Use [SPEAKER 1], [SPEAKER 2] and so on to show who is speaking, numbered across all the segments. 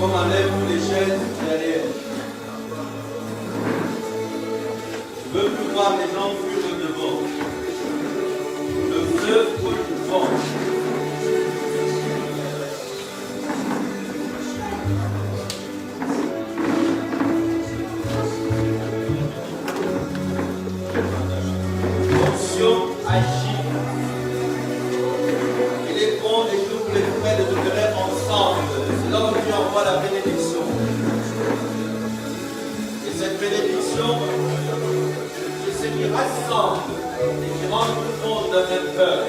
[SPEAKER 1] qu'on enlève toutes les chaises derrière. Je veux plus voir les gens fuir devant. Le feu pour le vent. L'onction agit. Il est bon et que vous les frères de demeurer ensemble. C'est là où Dieu envoie la bénédiction. Et cette bénédiction, c'est ce qui rassemble et qui rend tout le monde d'un même cœur.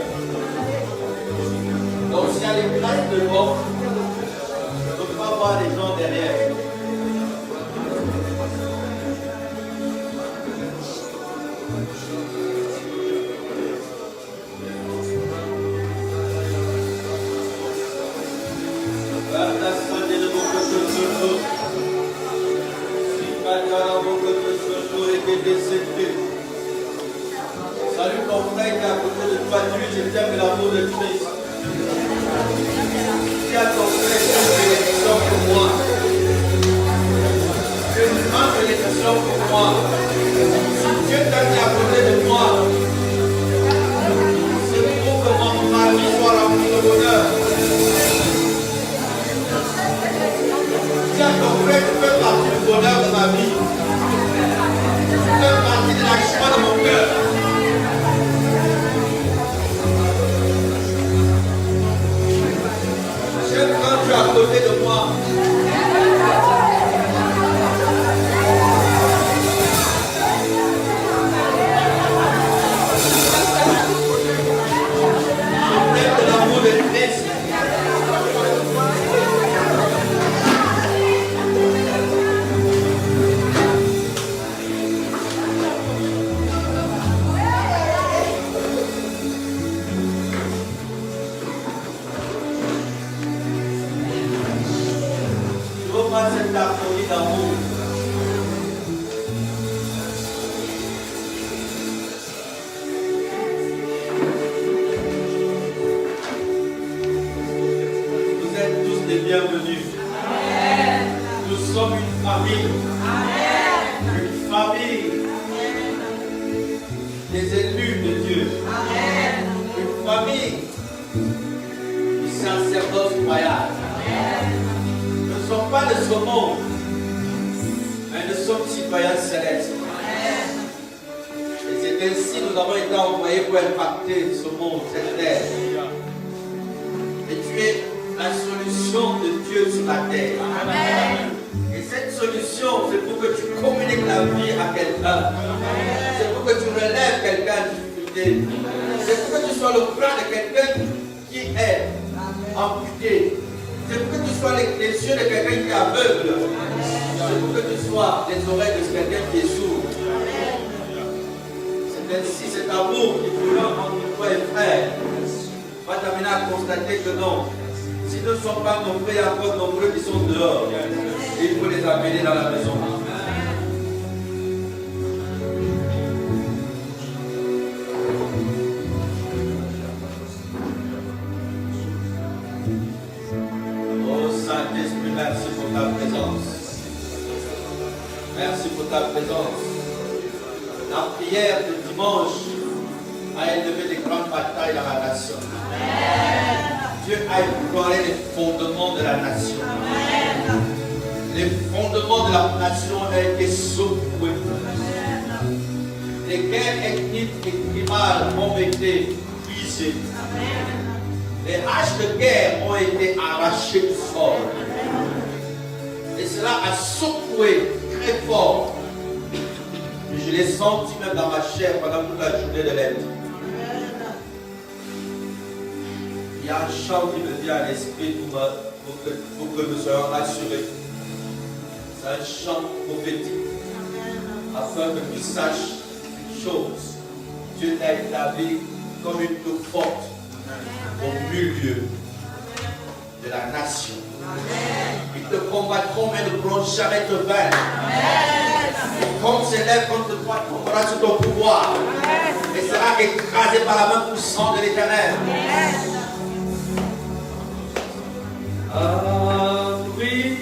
[SPEAKER 1] Donc s'il y a les places de l'eau, il ne faut pas voir les gens derrière. Salut ton frère qui est à côté de toi, Dieu, je t'aime l'amour de Christ. Dis à ton frère que c'est une bénédiction pour moi. C'est une grande bénédiction pour moi. Si Dieu t'a mis à côté de moi, c'est pour que mon mari soit rempli de bonheur. Dis à ton frère que tu fais partie du bonheur de ma vie. Tu fais partie de la joie de mon cœur. J'aime quand tu es à côté de moi. Je t'aime de l'amour de Christ. Cette harmonie d'amour. Vous êtes tous les bienvenus. Amen. Nous sommes une famille. Amen. Une famille. Amen. Des élus de Dieu. Amen. Une famille du sacerdoce royal. Nous ne sommes pas de ce monde, mais nous sommes citoyens célestes. Et c'est ainsi que nous avons été envoyés pour impacter ce monde, cette terre. Et tu es la solution de Dieu sur la terre. Amen. Et cette solution, c'est pour que tu communiques la vie à quelqu'un. C'est pour que tu relèves quelqu'un en difficulté. C'est pour que tu sois le bras de quelqu'un qui est amputé. C'est pour que tu sois les yeux de quelqu'un qui est aveugle. C'est pour que tu sois les oreilles de quelqu'un qui est sourd. C'est ainsi cet amour qui brûle entre toi et frère va t'amener à constater que non. Si nous ne sommes pas nombreux, il y a encore nombreux qui sont dehors. Et il faut les amener dans la maison. Merci pour ta présence. Merci pour ta présence. La prière de dimanche a élevé des grandes batailles dans la nation. Amen. Dieu a ébranlé les fondements de la nation. Amen. Les fondements de la nation ont été secoués. Les guerres ethniques et tribales ont été brisées. Les haches de guerre ont été arrachées du sol. Et cela a secoué très fort. Et je l'ai senti même dans ma chair pendant toute la journée de l'aide. Il y a un chant qui me vient à l'esprit pour que nous soyons rassurés. C'est un chant prophétique. Afin que tu saches une chose. Dieu t'a établi comme une tour forte au milieu de la nation. Amen. Ils te combattront, mais ne pourront jamais te vaincre. Comme s'élève contre toi, tu tomberas sur ton pouvoir. Amen. Et sera écrasé par la main puissante de l'Éternel. Ah oui.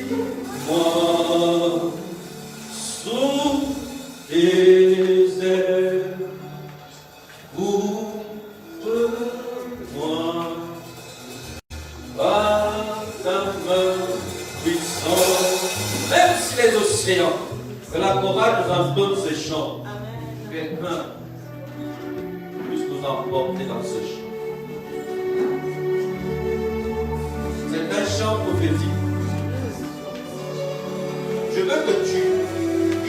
[SPEAKER 1] les océans. Que la chorale nous en donne ce chant. Quelqu'un puisse nous emporter dans ce chant. C'est un chant prophétique. Je veux que tu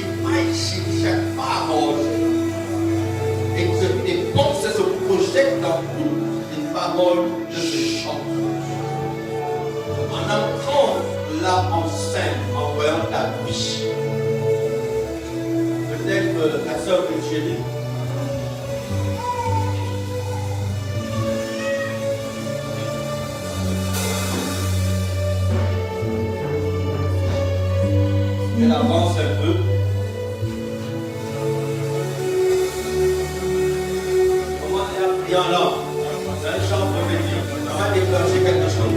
[SPEAKER 1] imagines chaque parole et que tes pensées se projettent dans toutes les paroles de ce chant. En entrant là en scène, en voyant ta vie. Peut-être la sœur que tu es libre. Elle avance un peu. Comment elle a pris en langue? C'est un chant prophétique. On va déclencher quelque chose.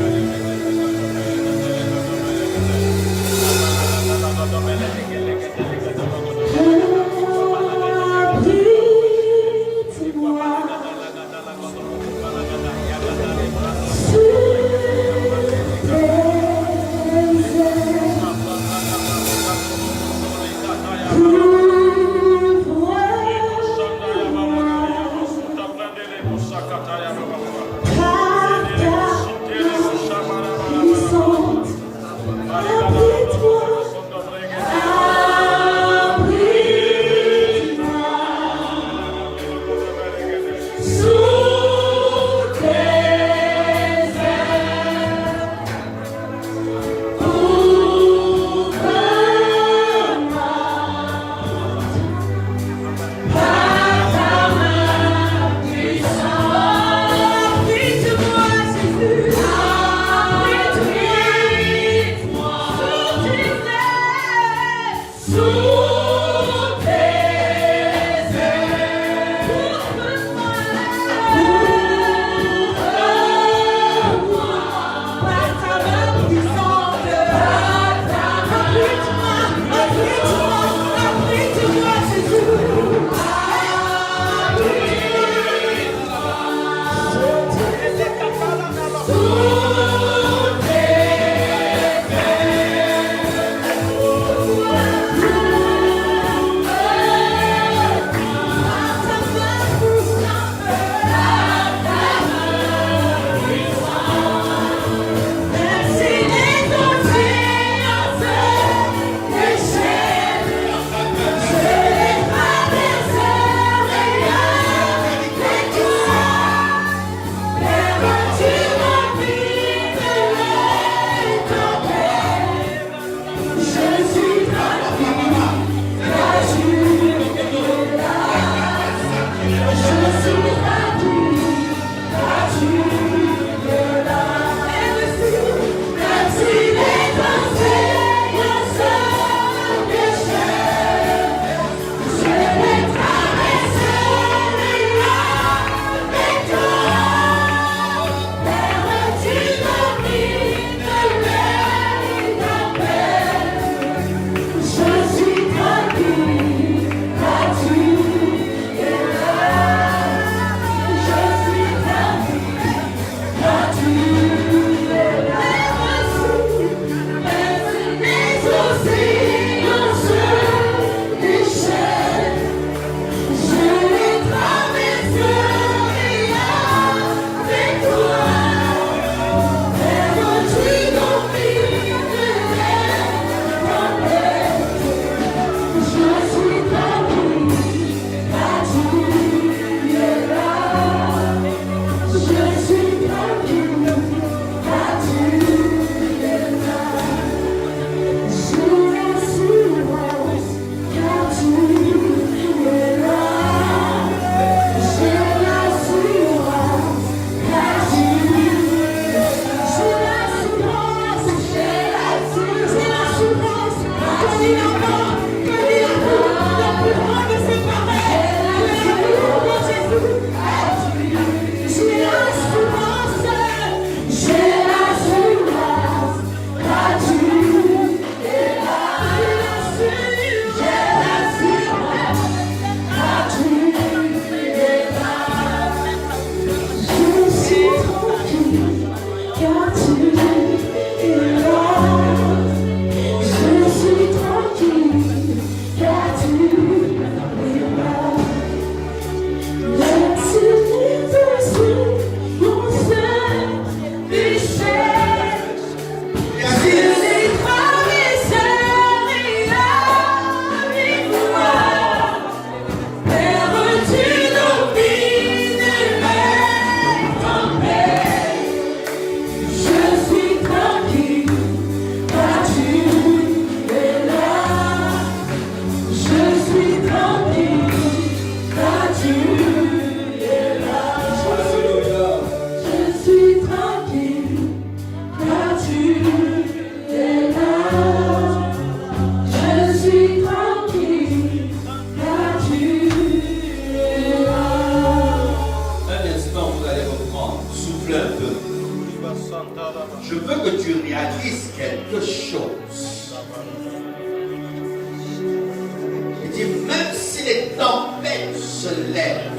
[SPEAKER 1] Il dit, même si les tempêtes se lèvent,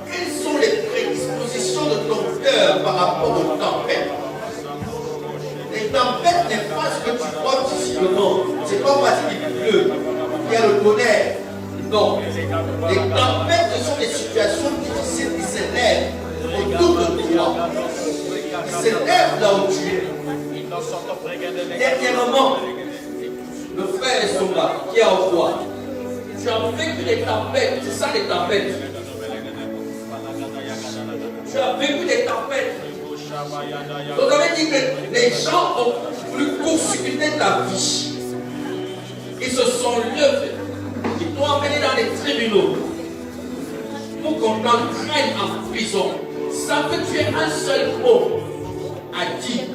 [SPEAKER 1] quelles sont les prédispositions de ton cœur par rapport aux tempêtes? Les tempêtes n'est pas ce que tu crois physiquement. C'est pas parce qu'il pleut, qu'il y a le tonnerre. Non. Les tempêtes, ce sont des situations difficiles qui s'élèvent autour de toi. Qui s'élèvent là où tu es. Dernièrement, le frère Songa qui est en voie. Tu as vécu des tempêtes. C'est ça les tempêtes. Tu as vécu des tempêtes. Donc on avait dit que les gens ont voulu court-circuiter ta vie. Ils se sont levés. Ils t'ont emmené dans les tribunaux pour qu'on t'entraîne en prison. Sans que tu aies un seul mot à dire.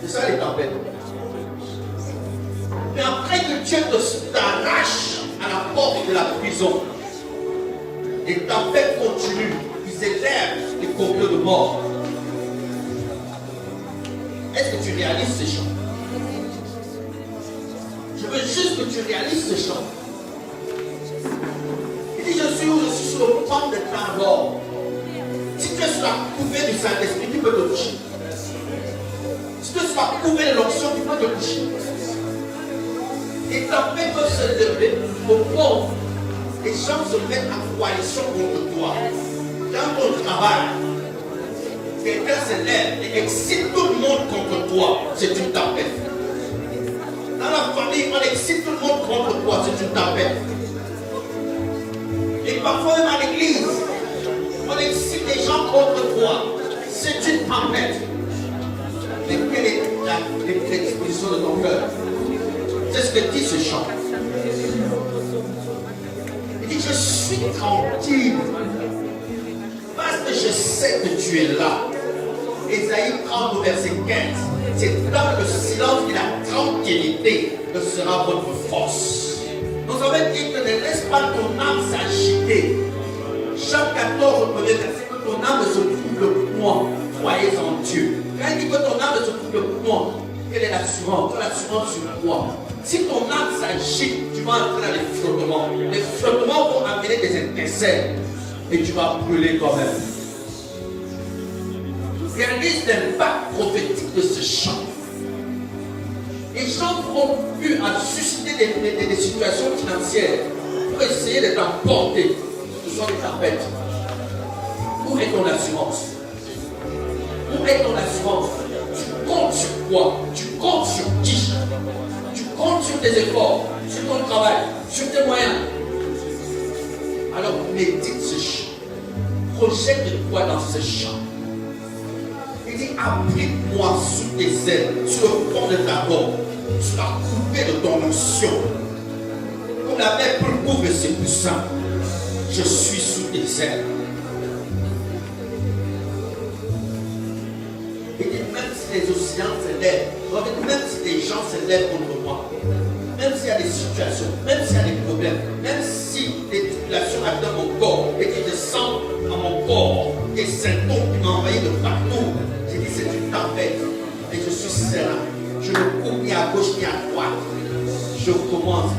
[SPEAKER 1] C'est ça les tempêtes. Mais après que Dieu t'arrache à la porte de la prison, les tempêtes continuent. Ils élèvent les complots de mort. Est-ce que tu réalises ces chants? Je veux juste que tu réalises ces chants. Il dit, je suis où? Je suis sur le point de temps d'or. Si tu es sur la couvée du Saint-Esprit, tu peux te toucher. Si tu es sur la couvée de l'onction, tu peux te toucher. Les tempêtes peuvent se lever au point où les gens se mettent en coalition contre toi. Dans ton travail, quelqu'un se lève et excite tout le monde contre toi. C'est une tempête. Dans la famille, on excite tout le monde contre toi. C'est une tempête. Et parfois même à l'église, on excite les gens contre toi. C'est une tempête. Mais quelle est les prédispositions de ton cœur? C'est ce que dit ce chant. Il dit, je suis tranquille. Parce que je sais que tu es là. Ésaïe 30 verset 15. C'est dans le silence et la tranquillité que sera votre force. Nous avons dit que ne laisse pas ton âme s'agiter. Jean 14, premier verset, que ton âme se trouble point. Croyez en Dieu. Quand il dit que ton âme se trouble point, quelle est l'assurance? L'assurance sur quoi? Si ton âme s'agite, tu vas entrer dans les flottements. Les flottements vont amener des étincelles. Et tu vas brûler toi-même. Réalise l'impact prophétique de ce chant. Les gens ont pu susciter des situations financières pour essayer de t'emporter. Ce sont des tempêtes. Où est ton assurance? Où est ton assurance? Tu comptes sur quoi? Tu comptes sur qui? Tu comptes sur tes efforts, sur ton travail, sur tes moyens. Alors médite ce chant. Projette-toi dans ce chant. Il dit, abrite-moi sous tes ailes, sur le fond de ta gorge, sur la coupée de ton onction. Comme la mer couvre ses poussins, je suis sous tes ailes. Il dit, même si les océans se lèvent, même si les gens se lèvent contre moi, même s'il y a des situations, même s'il y a des problèmes, même si des tribulations atteignent mon corps et qui descendent à mon corps, des symptômes qui m'ont envahi de partout, j'ai dit c'est une tempête et je suis serein. Je ne cours ni à gauche ni à droite. Je commence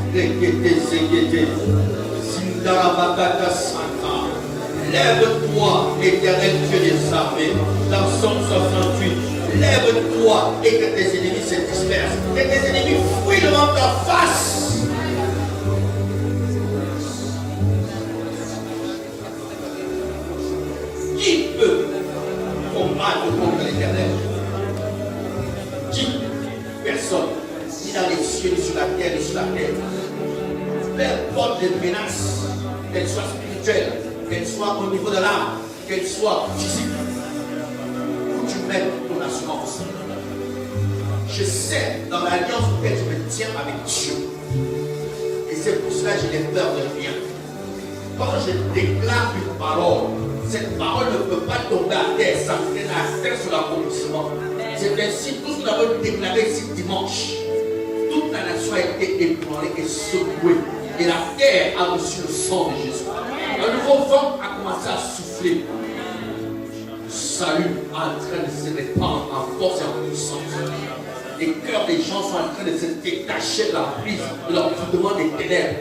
[SPEAKER 1] lève-toi, éternel Dieu des armées, dans Somme 68. Lève-toi et que tes ennemis se dispersent. Que tes ennemis fuient devant ta face. Qui peut combattre contre l'Éternel? Qui? Personne. Ni dans les cieux, ni sur la terre, ni sur la terre. Peu importe les menaces, qu'elles soient spirituelles, qu'elles soient au niveau de l'âme, qu'elles soient physiques. Où tu mets ton assurance? Je sais dans l'alliance auquel je me tiens avec Dieu. Et c'est pour cela que je n'ai peur de rien. Quand je déclare une parole, cette parole ne peut pas tomber à terre, ça fait la terre sur l'accomplissement. C'est ainsi tout ce que nous avons déclaré ici dimanche. Toute la nation a été ébranlée et secouée. Et la terre a reçu le sang de Jésus. Un nouveau vent a commencé à souffler salut est en train de se répandre en force et en puissance. Les cœurs des gens sont en train de se détacher de la prise, de l'envoûtement des ténèbres.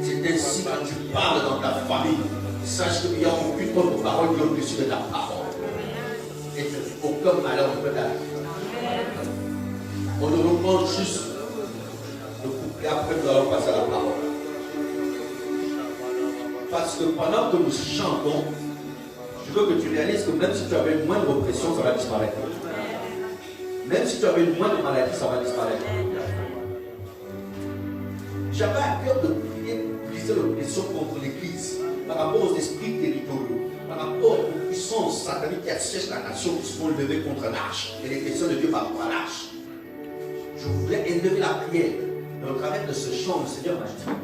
[SPEAKER 1] C'est ainsi quand tu parles dans ta famille, sache qu'il n'y a aucune autre parole qui est au-dessus de ta parole. Et aucun malheur ne peut t'arriver. On nous demande juste de couper, après nous allons passer à la parole. Parce que pendant que nous chantons, je veux que tu réalises que même si tu avais une moindre oppression, ça va disparaître. Même si tu avais une moindre maladie, ça va disparaître. J'avais à cœur de prier, briser l'oppression contre l'Église par rapport aux esprits territoriaux, par rapport aux puissances sataniques qui assiègent la nation, qui se font lever contre l'arche et les questions de Dieu par rapport à l'arche. Je voulais élever la prière. Et au travers de ce chant, le Seigneur m'a dit,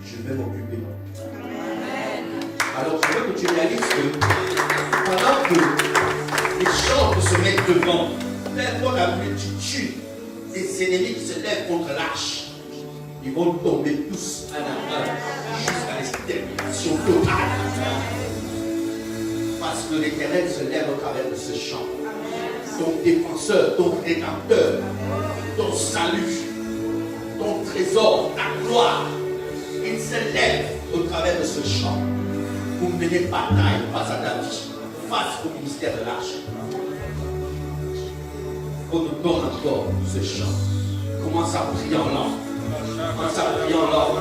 [SPEAKER 1] je vais m'occuper. Alors je veux que tu réalises que pendant que les gens se mettent devant, tellement la multitude des ennemis qui se lèvent contre l'arche, ils vont tomber tous un à un jusqu'à l'extermination totale. Parce que l'Éternel se lève au travers de ce chant. Ton défenseur, ton rédempteur, ton salut, ton trésor, ta gloire, il se lève au travers de ce chant pour mener bataille face à ta vie, face au ministère de l'arche. Qu'on nous donne encore ce chant. Commence à prier en langue. Commence à prier en langue.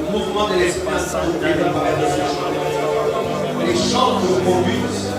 [SPEAKER 1] Le mouvement de l'esprit nous mène au travers de ce chant. Les chants nous conduisent.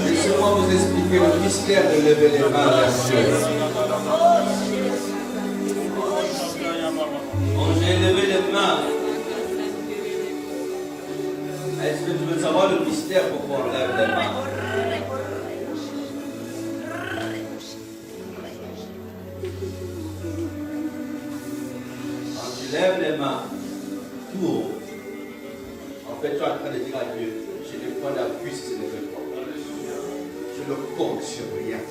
[SPEAKER 1] Laissez-moi vous expliquer le mystère de lever les mains vers Dieu. Quand j'ai levé les mains, est-ce que tu veux savoir le mystère pourquoi on lève les mains? Quand tu lèves les mains, tourne. En fait, tu es en train de dire à Dieu, je n'ai pas d'appui si ce n'est que toi. Je ne compte sur rien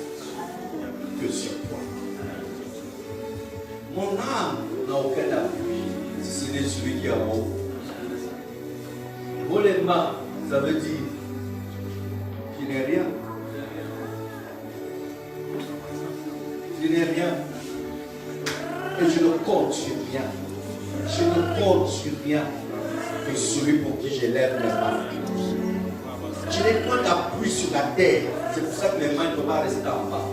[SPEAKER 1] que sur toi. Mon âme n'a aucun appui si ce n'est celui qui est en haut. Pour les mains, ça veut dire qu'il n'est rien. Il n'est rien. Et je ne compte sur rien. Je ne compte sur rien que celui pour qui je lève mes mains. Je n'ai point d'appui sur la terre. C'est pour ça que mes mains ne peuvent pas rester en bas.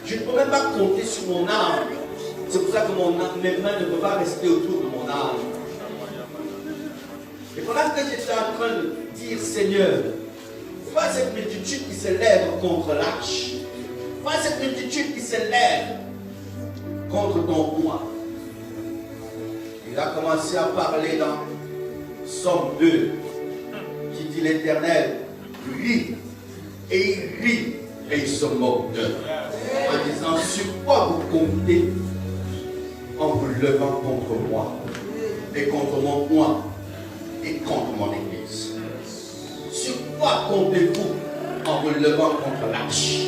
[SPEAKER 1] Je ne peux même pas compter sur mon âme. C'est pour ça que mes mains ne peuvent pas rester autour de mon âme. Et pendant que j'étais en train de dire, Seigneur, vois cette multitude qui se lève contre l'arche. Vois cette multitude qui se lève contre ton roi. Il a commencé à parler dans Somme 2, qui dit l'Éternel rit, et il rit, et il se moque d'eux, en disant, sur quoi vous comptez en vous levant contre moi, et contre mon roi, et contre mon église? Sur quoi comptez-vous en vous levant contre l'arche?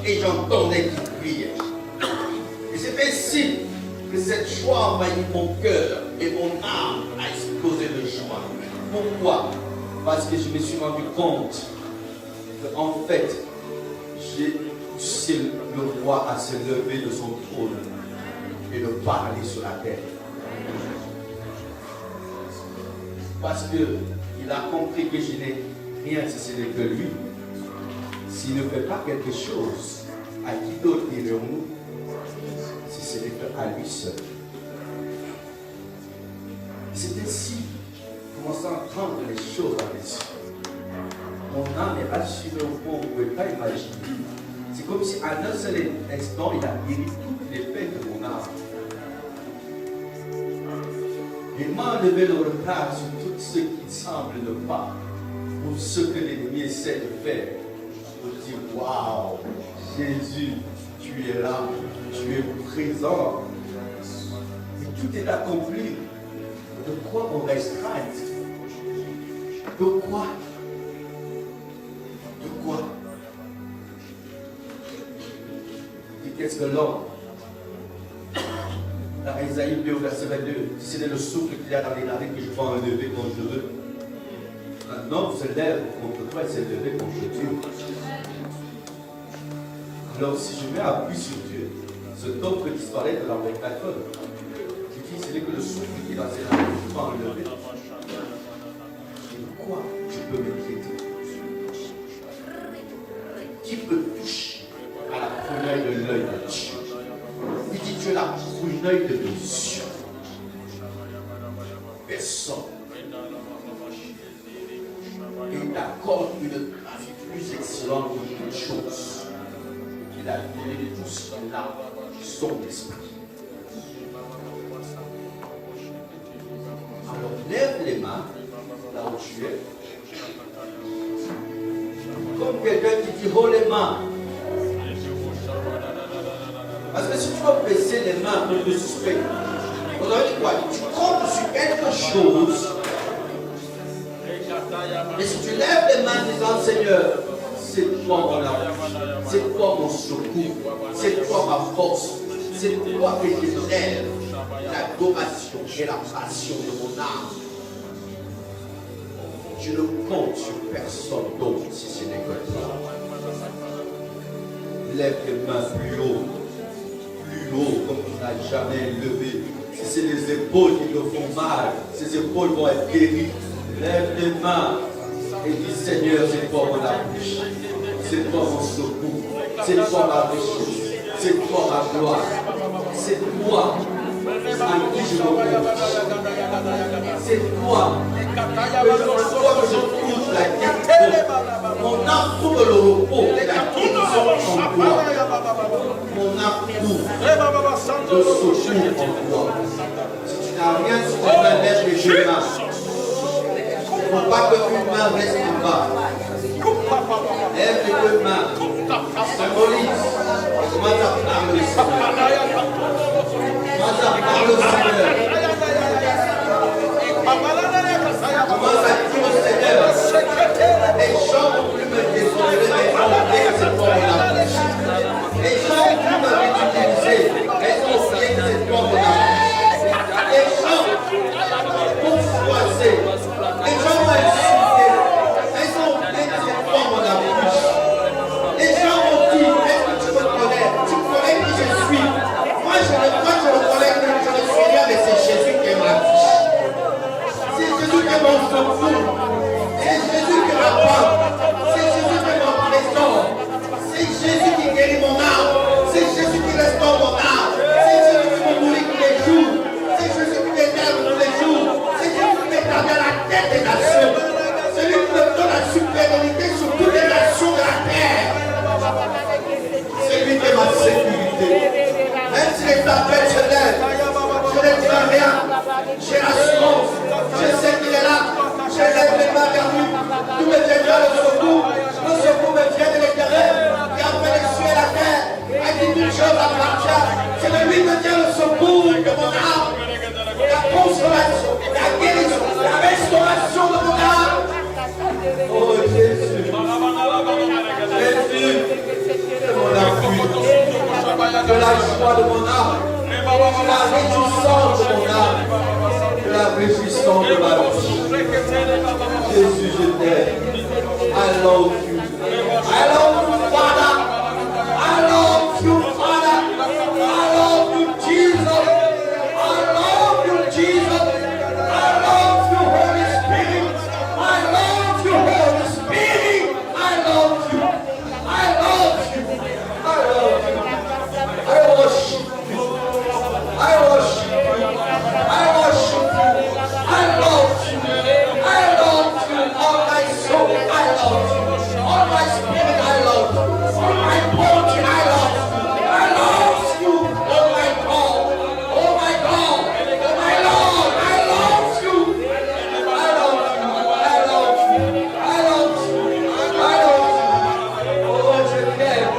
[SPEAKER 1] Et j'entendais qu'il criait. Et c'est ainsi que cette joie envahit mon cœur et mon âme a explosé de joie. Pourquoi? Parce que je me suis rendu compte qu'en fait, j'ai poussé le roi à se lever de son trône et de parler sur la terre. Parce qu'il a compris que je n'ai rien si ce n'est que lui. S'il ne fait pas quelque chose, à qui d'autre irons-nous si ce n'est qu'à lui seul? C'est ainsi, commençant à prendre les choses en les yeux. Mon âme est assurée au point où vous ne pouvez pas imaginer. C'est comme si en un seul instant, il a guéri toutes les peines de mon âme. Il m'a enlevé le retard sur tout ce qui semble ne pas, pour ce que l'ennemi essaie de faire. Pour dire, waouh, Jésus, tu es là, tu es présent. Et tout est accompli. De quoi on restreint? De quoi? De quoi? Et qu'est-ce que l'homme? Dans Isaïe 2, verset 22, si c'est le souffle qu'il y a dans les narines que je peux enlever quand je veux. Un homme se lève contre toi et s'est levé contre Dieu. Alors si je mets appui sur Dieu, Ce don peut disparaître dans les personnes. Il dit, c'est que le souffle qui est dans ses lèvres peut enlever. Pourquoi tu peux m'inquiéter? Qui peut toucher à la prunelle de l'œil de Dieu? Il dit, tu es la prunelle de mes yeux. Personne. Et il t'accorde une grâce plus excellente que toute chose. Il a donné de tout ce qu'il a, son esprit. Alors lève les mains là où tu es. Comme quelqu'un qui dit haut les mains. Parce que si tu vas baisser les mains pour te suspecter, vous avez dit quoi? Tu comptes sur quelque chose. Et si tu lèves les mains en disant Seigneur, c'est toi mon amour, c'est toi mon secours, c'est toi ma force, c'est toi que je lève l'adoration et la passion de mon âme. Je ne compte sur personne d'autre si ce n'est que toi. Lève les mains plus haut comme tu n'as jamais levé. Si c'est les épaules qui te font mal, ces épaules vont être guéries. Lève les mains et dis Seigneur, c'est toi mon appui, c'est toi mon secours, c'est toi ma richesse, c'est toi ma gloire, c'est toi à qui je me confie, c'est toi que je trouve la guérison. Mon âme trouve le repos et la guérison en toi. Mon âme trouve le secours en toi. Si tu n'as rien sur tes mains, lève les deux mains. Il ne faut pas qu'une main reste en bas. Lève les deux mains. Symbolise. Commence à parler au Seigneur. Commence à parler au Seigneur. Commence à dire au Seigneur. Les gens vont plus me désoler, mais on va dire que c'est toi mon amour. Les gens vont plus me ridiculiser, mais on sait que c'est toi mon amour. Les gens vont froisser. Les gens vont insulter. Ils vont dire que c'est toi mon amour. Les gens vont dire, est-ce que tu me connais? Tu connais qui je suis? Moi je ne connais que je ne suis rien, mais c'est Jésus qui est ma vie. C'est Jésus qui est mon secours. C'est Jésus qui m'apporte. C'est Jésus qui est mon trésor. C'est Jésus qui guérit mon âme. C'est Jésus qui restaure mon âme. C'est Jésus qui me nourrit tous les jours. C'est Jésus qui m'énerve tous les jours. C'est Jésus qui m'établit à la tête des nations. Celui qui me donne la supériorité sur toutes les nations de la terre. C'est lui qui est ma sécurité. Même si les appels se lèvent, je ne crains rien. J'ai l'assurance. Je sais qu'il est là. Je lève les mains vers lui. Tout me viendra le secours. Le secours me vient de l'Éternel. Et après les cieux et la terre, à qui toute chose appartient. C'est de lui que vient le secours de mon âme. La consolation, la guérison, la restauration de mon âme. Oh Jésus. Jésus. C'est mon appui. De la joie de mon âme. De la réjouissance de mon âme. De la réjouissance de ma vie. Jésus, je t'aime. I love you. I love you, Father. I love you, Father. I love you, Jesus. I love you, Jesus. I love you, Holy Spirit. I love you, Holy Spirit. I love you. I love you. I love you. I worship you. I worship you. I worship you. I love you. I love you. All my soul, I love you. All my spirit, I love you. All my body, I love you. I love you. Oh my God. Oh my God. Oh my Lord, I love you. I love you. I love you. I love you. I love you. Oh, je t'aime.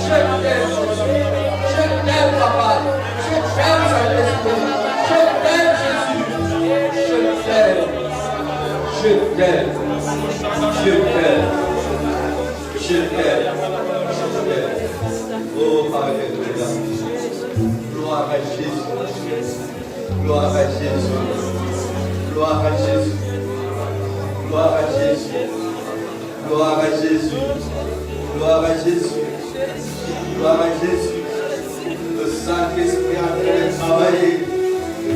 [SPEAKER 1] Je t'aime, Jésus. Je t'aime, Papa. Je t'aime, Saint-Esprit. Je t'aime, Jésus. Je t'aime. Je t'aime. Je t'aime. Je t'aime. Oh, Alléluia. Gloire à Jésus. Gloire à Jésus. Gloire à Jésus. Gloire à Jésus. Gloire à Jésus. Gloire à Jésus. Gloire à Jésus. Le Saint-Esprit est en train de travailler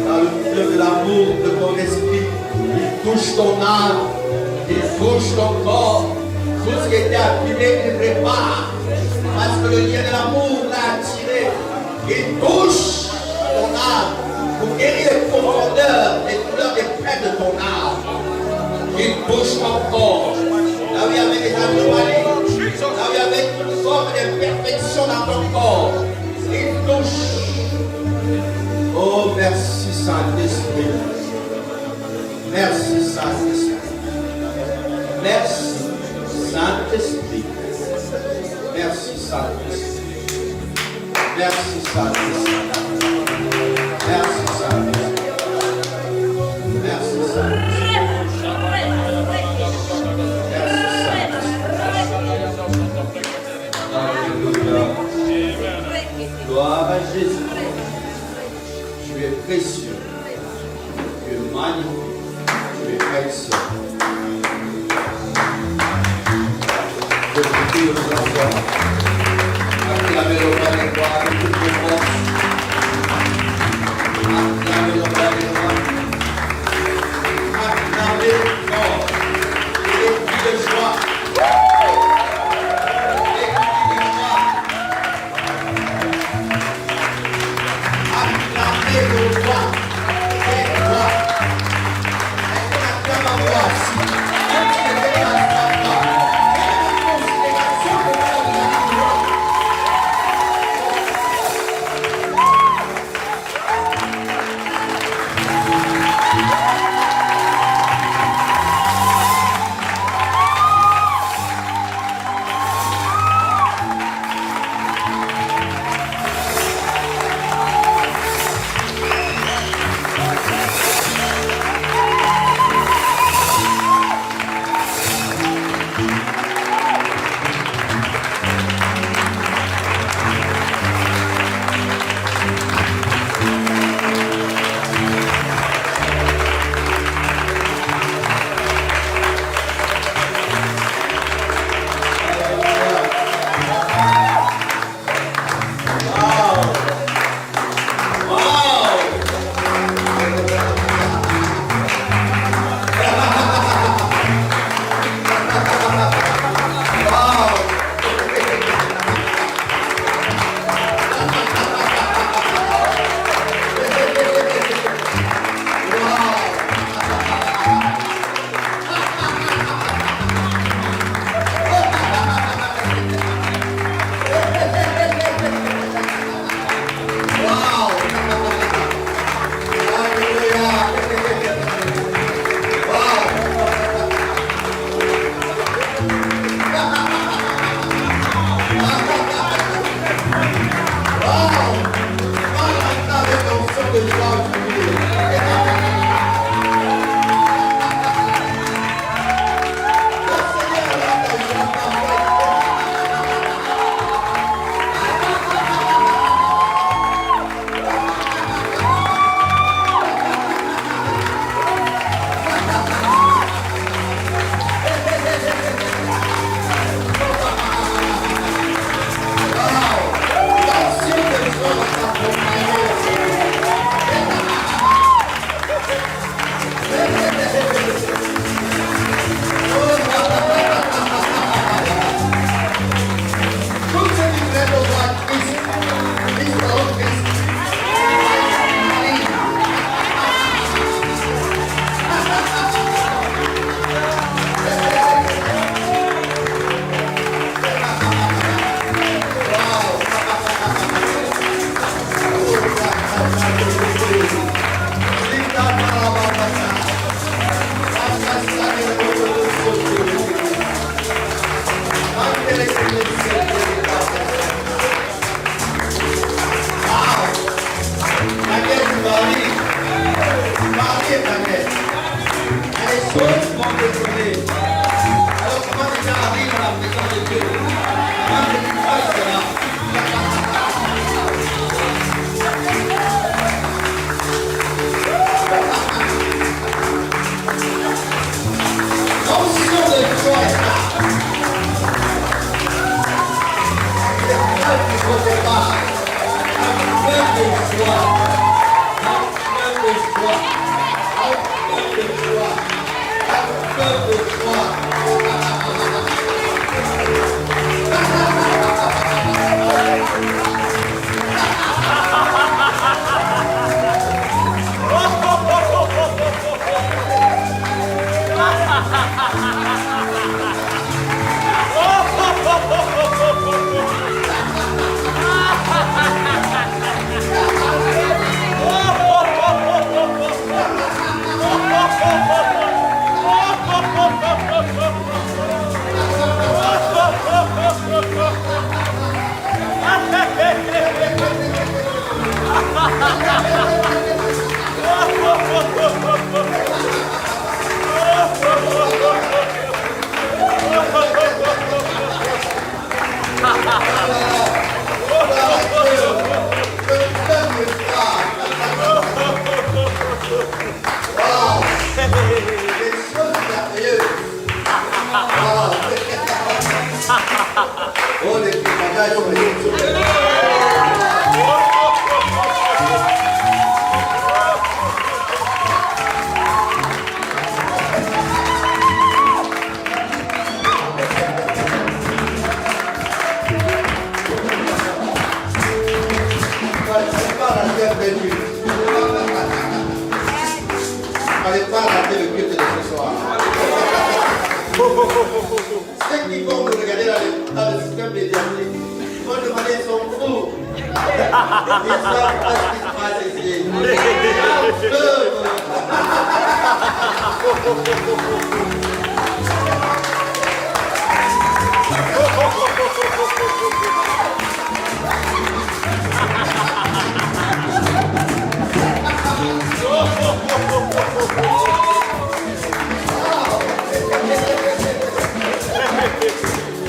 [SPEAKER 1] dans le feu de l'amour de ton esprit. Il touche ton âme, il touche ton corps. Tout ce qui était abîmé, il répare. Parce que le lien de l'amour l'a attiré. Il touche ton âme pour guérir les profondeurs, les douleurs, les plaies de ton âme. Il touche ton corps. Là où il y avait des anomalies, là où il y avait toutes sortes d'imperfections dans ton corps. Il touche. Oh, merci Saint-Esprit. Merci Saint-Esprit. Merci Saint-Esprit. Merci Saint-Esprit. Merci Saint-Esprit. Merci Saint-Esprit. Merci Saint-Esprit. Alléluia. Gloire à Jésus. Tu es précieux. Tu es magnifique. Tu es excellent. Je vous prie de vous asseoir. Acclamez le roi des rois avec toutes vos forces. Acclamez le roi des rois. Acclamez fort. Et cris de joie. Acclamez le roi des rois. Est-ce qu'on acclame un roi aussi? Même si le Seigneur n'acclame pas. Oh, les témoignages sont exceptionnels. Fallait pas rater le culte de ce soir. Ceux qui vont nous regarder dans le système médiatique, ils vont demander, ils sont fous. Ils savent pas ce qui se passe ici.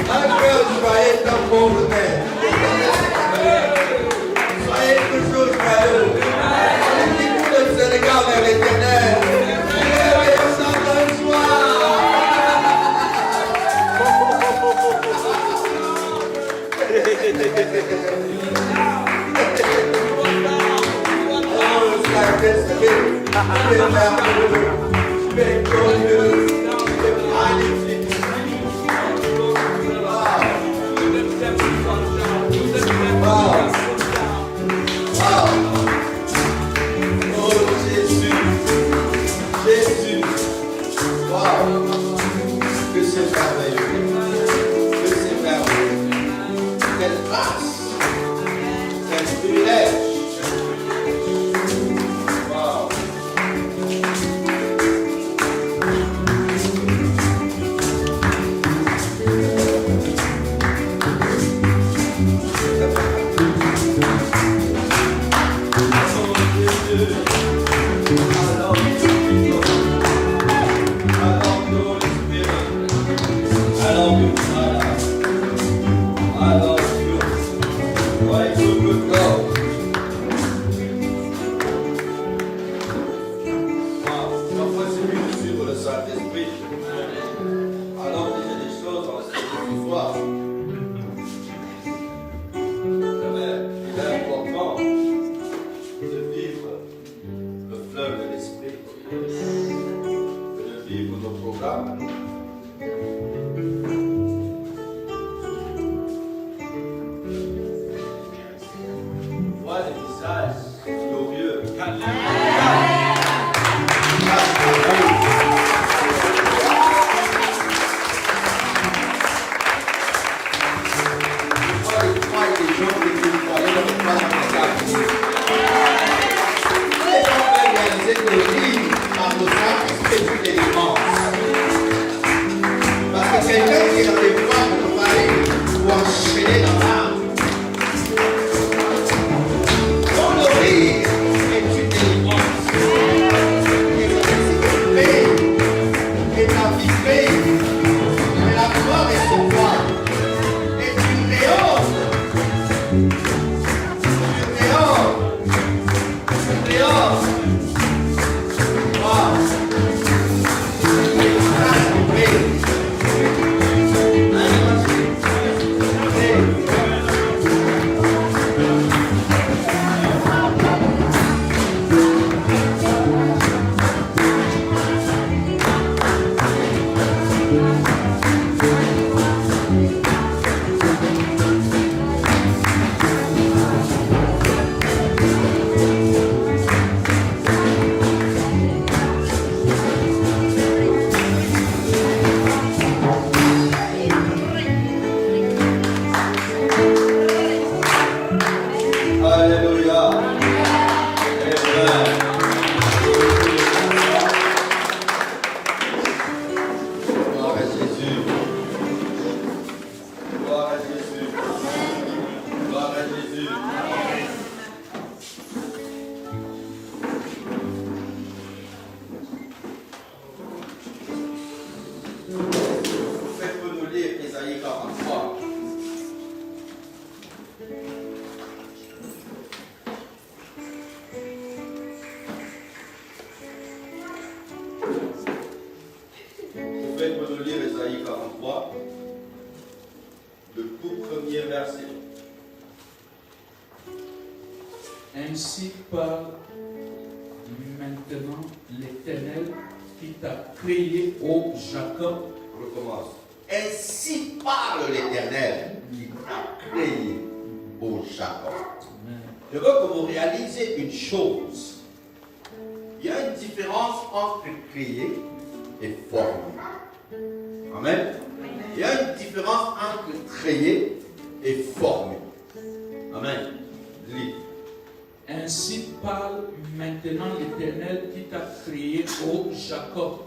[SPEAKER 1] Un cœur joyeux est un pauvre père. Soyez toujours joyeux. Allez tout le Sénégal vers l'éternel. Réveillons-nous dans le soir. Oh, Saint-Esprit, tu es merveilleux, tu es glorieux, tu es magnifique. Wow. Wow. Oh Jésus. Jésus. Wow. Que c'est merveilleux. Que c'est merveilleux. Quelle grâce. Quel privilège. Wow.
[SPEAKER 2] Ainsi parle maintenant l'Éternel qui t'a créé, ô Jacob.
[SPEAKER 1] On recommence. Ainsi parle l'Éternel qui t'a créé, ô Jacob. Je veux que vous réalisez une chose. Il y a une différence entre créer et former. Amen. Il y a une différence entre créer et former. Amen. Lis.
[SPEAKER 2] Ainsi parle maintenant l'Éternel qui t'a créé, ô Jacob,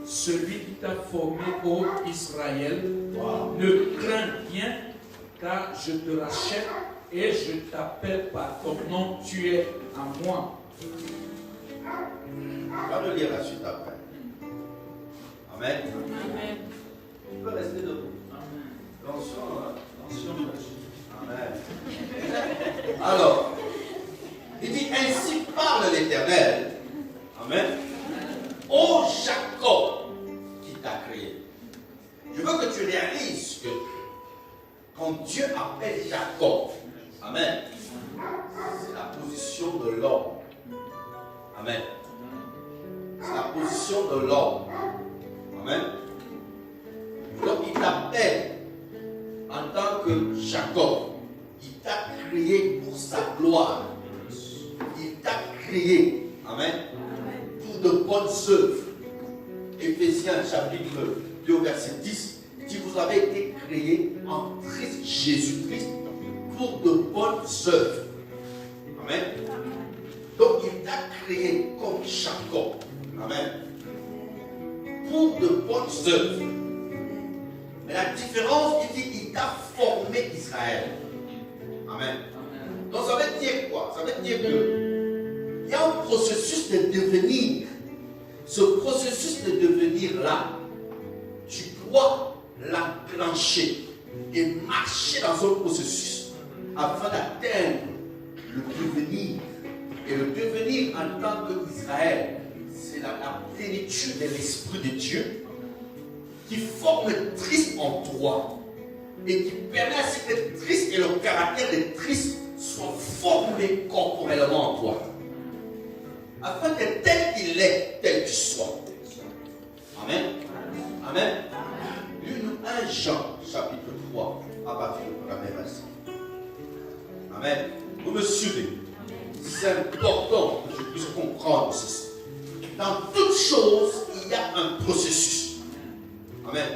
[SPEAKER 2] celui qui t'a formé, ô Israël.
[SPEAKER 1] Wow.
[SPEAKER 2] Ne crains rien, car je te rachète et je t'appelle par ton nom, tu es à moi.
[SPEAKER 1] On va le lire la suite après. Amen.
[SPEAKER 3] Amen.
[SPEAKER 1] On peut rester debout.
[SPEAKER 2] Amen.
[SPEAKER 1] Attention, hein?
[SPEAKER 2] Attention là-dessus.
[SPEAKER 1] Amen. Alors, il dit ainsi parle l'Éternel. Amen. Ô Jacob qui t'a créé. Je veux que tu réalises que quand Dieu appelle Jacob, amen, c'est la position de l'homme. Amen. C'est la position de l'homme. Amen. Donc il t'appelle en tant que Jacob. Il t'a créé pour sa gloire. Il t'a créé, amen, pour de bonnes œuvres. Éphésiens chapitre 2 verset 10 dit vous avez été créés en Christ Jésus-Christ pour de bonnes œuvres. Amen. Donc il t'a créé comme Jacob. Amen. Pour de bonnes œuvres. Mais la différence, il dit il t'a formé Israël. Amen. Donc ça veut dire quoi? Ça veut dire que il y a un processus de devenir. Ce processus de devenir-là, tu dois l'enclencher et marcher dans ce processus afin d'atteindre le devenir. Et le devenir en tant qu'Israël, c'est la plénitude de l'Esprit de Dieu qui forme Christ en toi et qui permet à ce que Christ et le caractère de Christ soient formés corporellement en toi. Afin que tel qu'il est, tel qu'il soit. Amen. Amen. Lis-nous 1 Jean, chapitre 3, à partir du premier verset. Amen. Vous me suivez. C'est important que je puisse comprendre ceci. Dans toute chose, il y a un processus. Amen.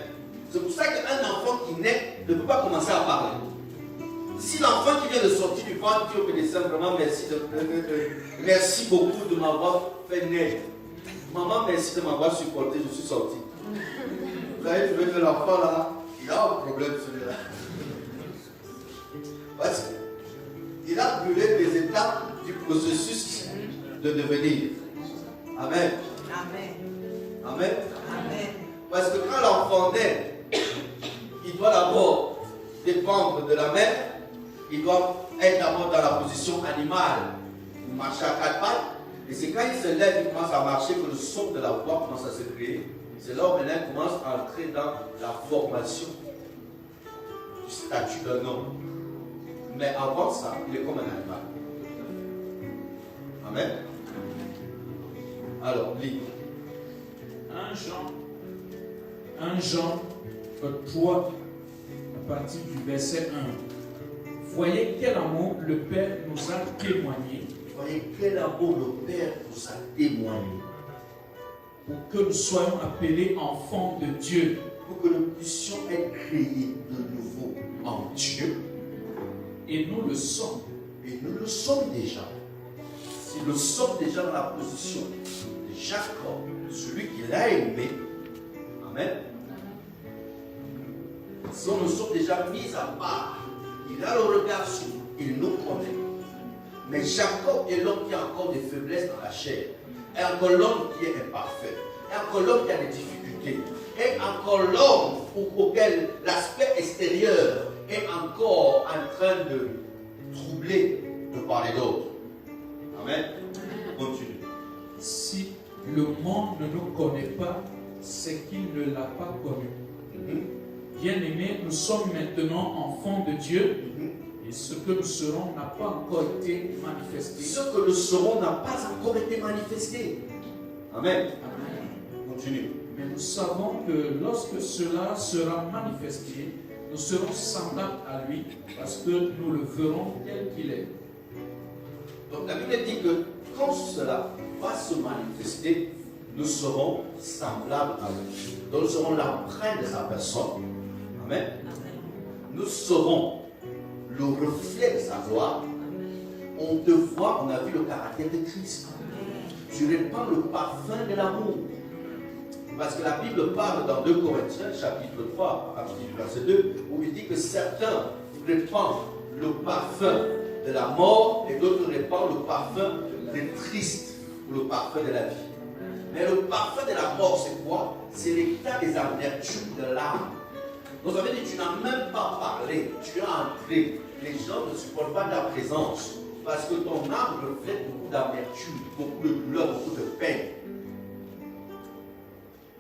[SPEAKER 1] C'est pour ça qu'un enfant qui naît ne peut pas commencer à parler. Si l'enfant qui vient de sortir du ventre dit au médecin vraiment merci beaucoup de m'avoir fait naître. Maman, merci de m'avoir supporté, je suis sorti. Vous savez, je veux que l'enfant là, il a un problème celui-là. Parce qu'il a brûlé les étapes du processus de devenir. Amen.
[SPEAKER 3] Amen.
[SPEAKER 1] Amen.
[SPEAKER 3] Amen.
[SPEAKER 1] Parce que quand l'enfant naît, il doit d'abord dépendre de la mère. Il doit être d'abord dans la position animale, marcher à quatre pattes. Et c'est quand il se lève, il commence à marcher, que le son de la voix commence à se créer. C'est là où maintenant il commence à entrer dans la formation du statut d'un homme. Mais avant ça, il est comme un animal. Amen. Alors, lis.
[SPEAKER 2] 1 Jean 3, à partir du verset 1. Voyez quel amour le Père nous a témoigné.
[SPEAKER 1] Voyez quel amour le Père nous a témoigné.
[SPEAKER 2] Pour que nous soyons appelés enfants de Dieu.
[SPEAKER 1] Pour que nous puissions être créés de nouveau en Dieu.
[SPEAKER 2] Et nous le sommes.
[SPEAKER 1] Et nous le sommes déjà. Si nous sommes déjà dans la position de Jacob, celui qu'il a aimé. Amen. Si nous sommes déjà mis à part, il a le regard sur nous, il nous connaît. Mais Jacob est l'homme qui a encore des faiblesses dans la chair. Et encore l'homme qui est imparfait. Et encore l'homme qui a des difficultés. Et encore l'homme auquel l'aspect extérieur est encore en train de troubler de part et d'autre. Amen. Continue.
[SPEAKER 2] Si le monde ne nous connaît pas, c'est qu'il ne l'a pas connu. Bien-aimés, nous sommes maintenant enfants de Dieu. Et Et ce que nous serons n'a pas encore été manifesté.
[SPEAKER 1] Ce que nous serons n'a pas encore été manifesté. Amen.
[SPEAKER 2] Amen.
[SPEAKER 1] Continue.
[SPEAKER 2] Mais nous savons que lorsque cela sera manifesté, nous serons semblables à lui parce que nous le verrons tel qu'il est.
[SPEAKER 1] Donc la Bible dit que quand cela va se manifester, nous serons semblables à lui. Donc nous serons l'empreinte de sa personne. Amen. Nous serons le reflet de sa gloire. On te voit, on a vu le caractère de Christ. Tu répands le parfum de l'amour. Parce que la Bible parle dans 2 Corinthiens, chapitre 3, à partir du verset 2, où il dit que certains répandent le parfum de la mort et d'autres répandent le parfum des tristes ou le parfum de la vie. Mais le parfum de la mort, c'est quoi? C'est l'état des amertumes de l'âme. Donc ça veut dire que tu n'as même pas parlé, tu es entré. Les gens ne supportent pas ta présence parce que ton âme reflète beaucoup d'amertume, beaucoup de douleur, beaucoup de peine.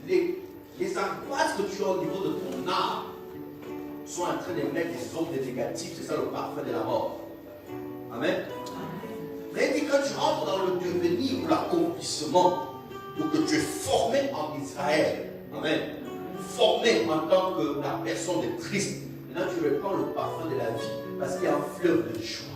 [SPEAKER 1] Les angoisses que tu as au niveau de ton âme sont en train de mettre des ondes négatives, c'est ça le parfum de la mort. Amen. Mais il dit que tu rentres dans le devenir ou l'accomplissement, ou que tu es formé en Israël. Amen. Formé en tant que la personne de Christ. Maintenant tu reprends le parfum de la vie parce qu'il y a un fleuve de joie.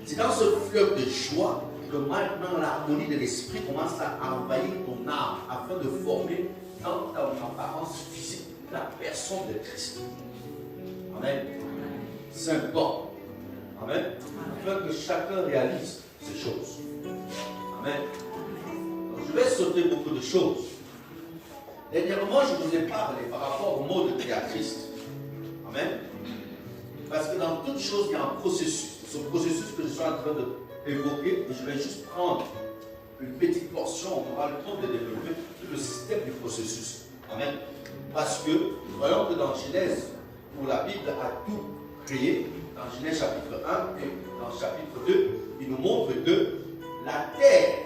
[SPEAKER 1] C'est dans ce fleuve de joie que maintenant l'harmonie de l'esprit commence à envahir ton âme afin de former dans ta apparence physique la personne de Christ. Amen. C'est important. Amen. Afin que chacun réalise ces choses. Amen. Donc, je vais sauter beaucoup de choses. Dernièrement, je vous ai parlé par rapport au mot de créatrice. Amen. Parce que dans toute chose, il y a un processus. Ce processus que je suis en train d'évoquer, et je vais juste prendre une petite portion, on aura le temps de développer le système du processus. Amen. Parce que, voyons que dans Genèse, où la Bible a tout créé, dans Genèse chapitre 1 et dans chapitre 2, il nous montre que la terre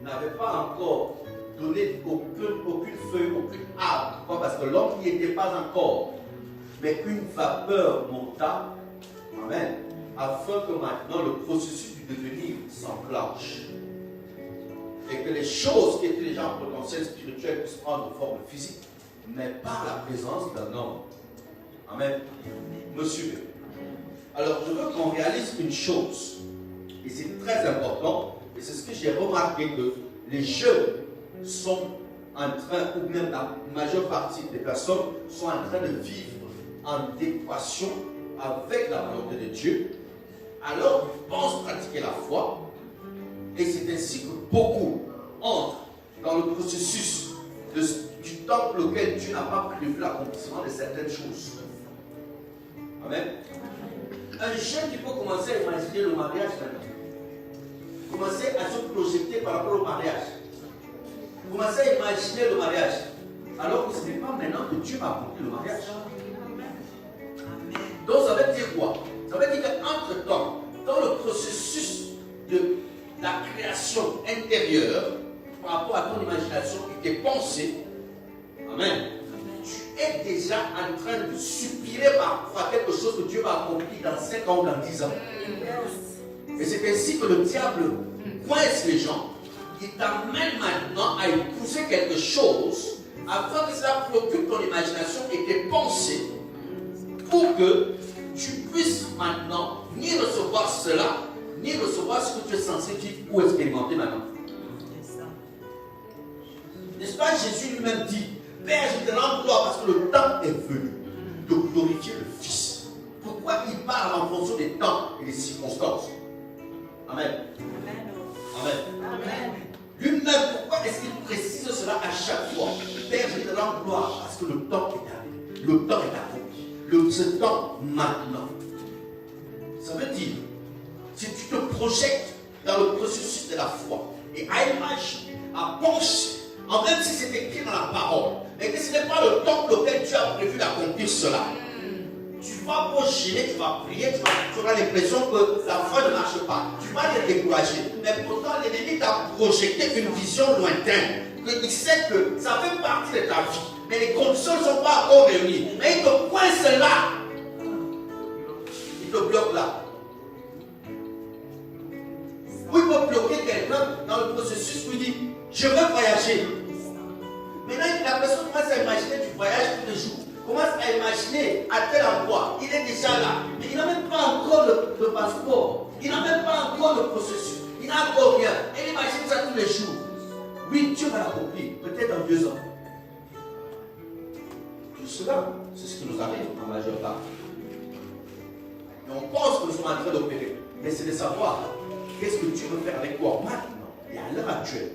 [SPEAKER 1] n'avait pas encore donné aucune feuille, aucune arbre. Pourquoi? Parce que l'homme n'y était pas encore. Mais une vapeur monta, amen, afin que maintenant le processus du devenir s'enclenche. Et que les choses qui étaient déjà en potentiel spirituel puissent prendre forme physique, mais par la présence d'un homme. Amen. Me suivez. Alors je veux qu'on réalise une chose, et c'est très important, et c'est ce que j'ai remarqué, que les jeunes sont en train, ou même la majeure partie des personnes sont en train de vivre en adéquation avec la volonté de Dieu, alors ils pensent pratiquer la foi, et c'est ainsi que beaucoup entrent dans le processus du temps pour lequel Dieu n'a pas prévu l'accomplissement de certaines choses. Amen. Un jeune qui peut commencer à imaginer le mariage maintenant, commencer à se projeter par rapport au mariage, commencer à imaginer le mariage, alors que ce n'est pas maintenant que Dieu va accomplir le mariage. Donc ça veut dire quoi? Ça veut dire qu'entre-temps, dans le processus de la création intérieure, par rapport à ton imagination et tes pensées, amen, tu es déjà en train de suspirer par rapport à quelque chose que Dieu va accomplir dans 5 ans ou dans 10 ans. Et c'est ainsi que le diable coince les gens. Il t'amène maintenant à épouser quelque chose afin que cela préoccupe ton imagination et tes pensées pour que tu puisses maintenant ni recevoir cela, ni recevoir ce que tu es censé vivre ou expérimenter maintenant. N'est-ce pas? Jésus lui-même dit, Père, je te rends gloire parce que le temps est venu de glorifier le Fils. Pourquoi il parle en fonction des temps et des circonstances? Amen. Amen. Amen. Lui-même, pourquoi est-ce qu'il précise cela à chaque fois? Père, je te rends gloire parce que le temps est arrivé. Le temps est accompli. Ce temps maintenant. Ça veut dire, si tu te projettes dans le processus de la foi et à imaginer, à penser, en même si c'est écrit dans la parole, mais que ce n'est pas le temps pour lequel tu as prévu d'accomplir cela, tu vas projeter, tu vas prier, tu auras l'impression que la foi ne marche pas. Tu vas te décourager. Mais pourtant, l'ennemi t'a projeté une vision lointaine. Il sait que ça fait partie de ta vie. Mais les conditions ne sont pas encore réunies. Mais il te coince là. Il te bloque là. Ou il peut bloquer quelqu'un dans le processus où il dit, je veux voyager. Maintenant, la personne commence à imaginer du voyage tous les jours. Commence à imaginer à tel endroit. Il est déjà là. Mais il n'a même pas encore le passeport. Il n'a même pas encore le processus. Il n'a encore rien. Et il imagine ça tous les jours. Oui, Dieu va l'accomplir. Peut-être dans 2 ans. Tout cela, c'est ce qui nous arrive en majeure part. Et on pense que nous sommes en train d'opérer. Mais c'est de savoir qu'est-ce que Dieu veut faire avec toi maintenant et à l'heure actuelle.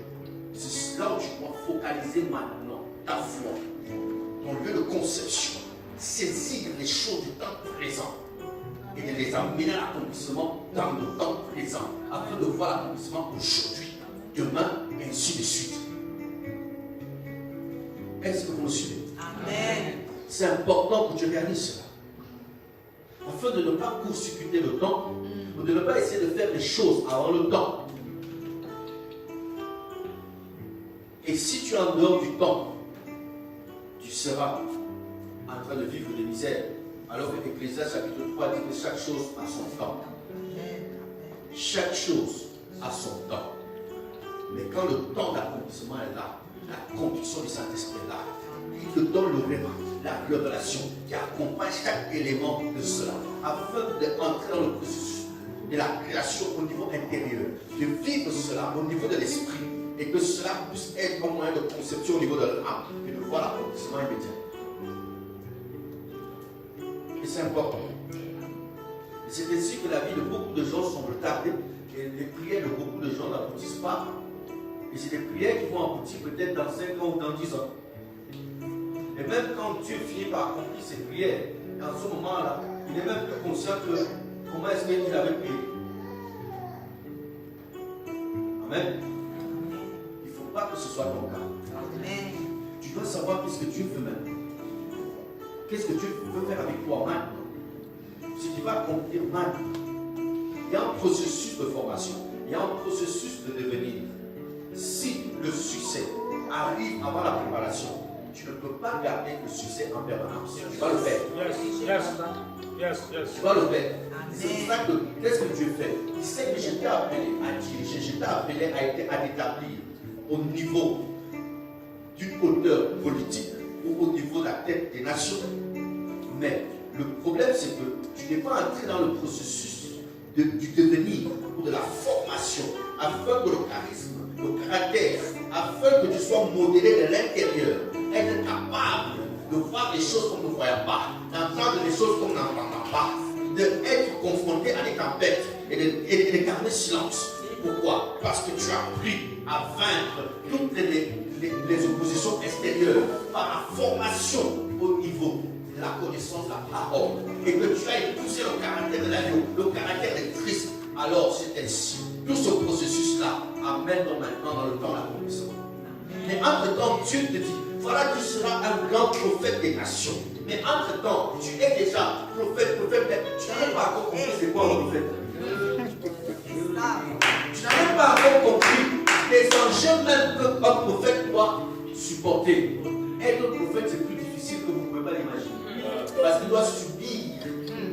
[SPEAKER 1] C'est là où tu dois focaliser maintenant ta foi, ton lieu de conception, saisir les choses du temps présent et de les amener à l'accomplissement dans le temps présent, afin de voir l'accomplissement aujourd'hui, demain, et ainsi de suite. Est-ce que vous me suivez? Amen. C'est important que tu réalises cela, afin de ne pas court-circuiter le temps, ou de ne pas essayer de faire les choses avant le temps. Et si tu es en dehors du temps, tu seras en train de vivre des misères. Alors que Ecclésiaste chapitre 3 dit que chaque chose a son temps. Chaque chose a son temps. Mais quand le temps d'accomplissement est là, la conviction du Saint-Esprit est là, il te donne le réma, la révélation qui accompagne chaque élément de cela, afin d'entrer dans le processus de la création au niveau intérieur, de vivre cela au niveau de l'esprit, et que cela puisse être un moyen de conception au niveau de l'âme, et de voir l'accomplissement immédiat. Et c'est important. Et c'est ainsi que la vie de beaucoup de gens sont retardées, et les prières de beaucoup de gens n'aboutissent pas. Et c'est des prières qui vont aboutir peut-être dans 5 ans ou dans 10 ans. Et même quand Dieu finit par accomplir ses prières, dans ce moment-là, il n'est même plus conscient que comment est-ce qu'il avait prié. Amen. Il ne faut pas que ce soit ton cas. Amen. Tu dois savoir qu'est-ce que Dieu veut maintenant. Qu'est-ce que Dieu veut faire avec toi maintenant. Si tu vas accomplir maintenant, il y a un processus de formation, il y a un processus de devenir. Si le succès arrive avant la préparation, tu ne peux pas garder le succès en permanence. Tu vas le faire. Tu vas le faire. C'est pour ça que, qu'est-ce que Dieu fait? Il sait que je t'ai appelé à diriger, je t'ai appelé à t'établir au niveau d'une hauteur politique ou au niveau de la tête des nations. Mais le problème, c'est que tu n'es pas entré dans le processus du devenir ou de la formation afin que le charisme, le caractère, afin que tu sois modéré de l'intérieur, être capable de voir les choses comme nous ne voyons pas, d'entendre les choses comme nous n'entendons pas, d'être confronté à des tempêtes et de garder silence. Pourquoi? Parce que tu as appris à vaincre toutes les oppositions extérieures par la formation au niveau de la connaissance de la parole, et que tu as épousé le caractère de l'agneau, le caractère de Christ. Alors c'est ainsi. Tout ce processus-là amène-nous maintenant dans le temps de l'accomplissement. Mais entre-temps, Dieu te dit, voilà, tu seras un grand prophète des nations. Mais entre-temps, tu es déjà prophète. Tu n'as même pas encore compris c'est quoi un prophète. Tu n'as même pas encore compris les enjeux même qu'un prophète doit supporter. Être prophète, c'est plus difficile que vous ne pouvez pas l'imaginer. Parce qu'il doit subir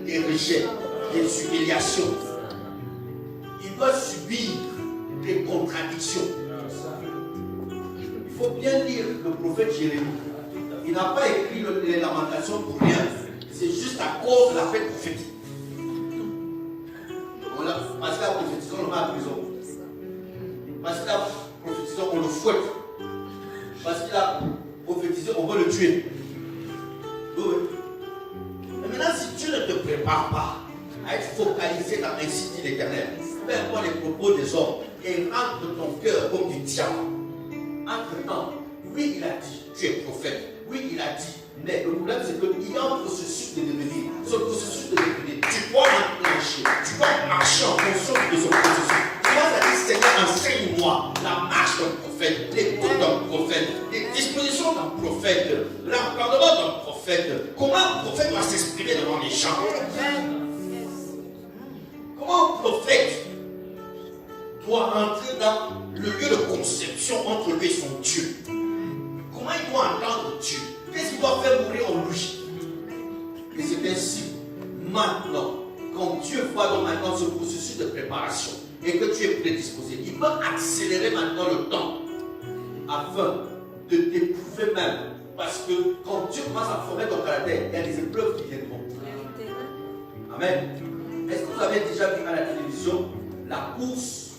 [SPEAKER 1] des rejets, des humiliations. Il doit subir des contradictions. Il faut bien lire le prophète Jérémie. Il n'a pas écrit les lamentations pour rien. C'est juste à cause de la fête prophétique. Parce que la prophétisation, on le met à prison. Parce que la prophétisation, on le fouette. Parce qu'il a prophétisé, on veut le tuer. Mais maintenant, si Dieu ne te prépare pas à être focalisé dans l'incite de l'Éternel, peu importe les propos des hommes, et rentre ton cœur comme du diamant. Entre-temps, oui, il a dit, tu es prophète. Oui, il a dit. Mais le problème, c'est qu'il y a un processus de devenir. Ce processus de devenir, tu dois l'enclencher. Tu dois marcher en fonction de ce processus. Tu vas dire, Seigneur, enseigne-moi la marche d'un prophète, l'écoute d'un prophète, les dispositions d'un prophète, l'encadrement d'un prophète. Comment un prophète doit s'exprimer devant les gens? Comment un prophète doit entrer dans le lieu de conception entre lui et son Dieu? Comment il doit entendre Dieu? Qu'est-ce qu'il doit faire mourir en lui? Et c'est ainsi, maintenant, que quand Dieu voit donc maintenant ce processus de préparation et que tu es prédisposé, il peut accélérer maintenant le temps afin de t'éprouver même. Parce que quand Dieu commence à former ton caractère, il y a des épreuves qui viendront. Amen. Est-ce que vous avez déjà vu à la télévision la course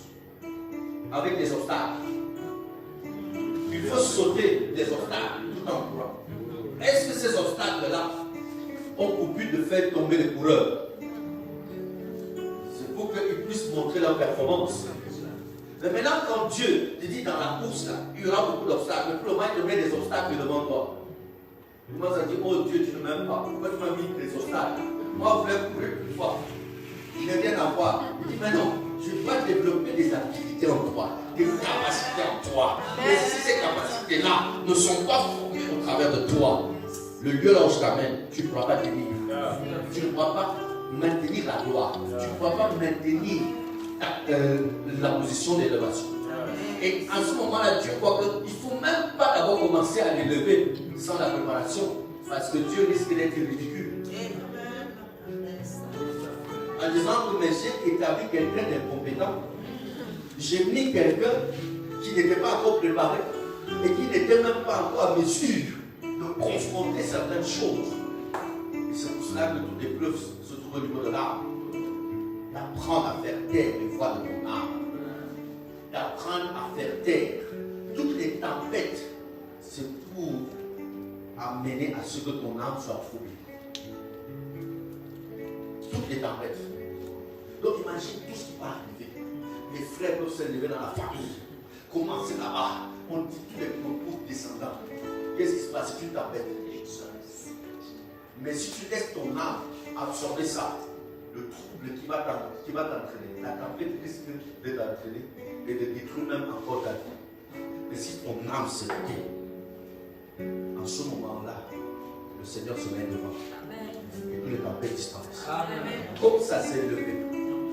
[SPEAKER 1] avec des obstacles? Il faut sauter des obstacles tout en courant. Est-ce que ces obstacles-là ont pour but de faire tomber les coureurs? C'est pour qu'ils puissent montrer leur performance. Mais maintenant, quand Dieu te dit dans la course, là, il y aura beaucoup d'obstacles, pour le moment, il te met des obstacles devant toi. Tu commences à dire, oh Dieu, tu ne m'aimes pas. Pourquoi tu m'as mis des obstacles? Moi, je voulais courir plus fort. Il n'a rien à voir. Il dit, mais non, je dois développer des activités en toi, des capacités en toi. Mais si ces capacités-là ne sont pas formées au travers de toi, le lieu là où je t'amène, tu ne pourras pas tenir. Tu ne pourras pas maintenir la gloire. Tu ne pourras pas maintenir la position d'élévation. Et en ce moment-là, Dieu voit qu'il ne faut même pas d'abord commencer à l'élever sans la préparation, parce que Dieu risque d'être ridicule. En disant que mais j'ai établi quelqu'un d'incompétent, j'ai mis quelqu'un qui n'était pas encore préparé et qui n'était même pas encore à mesure de confronter certaines choses. Et c'est pour cela que toutes les preuves se trouvent au niveau de l'âme. D'apprendre à faire taire les voix de ton âme. D'apprendre à faire taire toutes les tempêtes. C'est pour amener à ce que ton âme soit troublée. Toutes les tempêtes. Donc imagine tout ce qui va arriver. Les frères peuvent se lever dans la famille. Commencer là-bas. On dit tous les propos descendants. Qu'est-ce qui se passe? C'est une tempête. Mais si tu laisses ton âme absorber ça, le trouble qui va t'entraîner, la tempête risque de t'entraîner et de détruire même encore ta vie. Mais si ton âme se tait, en ce moment-là, le Seigneur se met devant. Et toutes les tempêtes disparaissent. Comme ça s'est levé,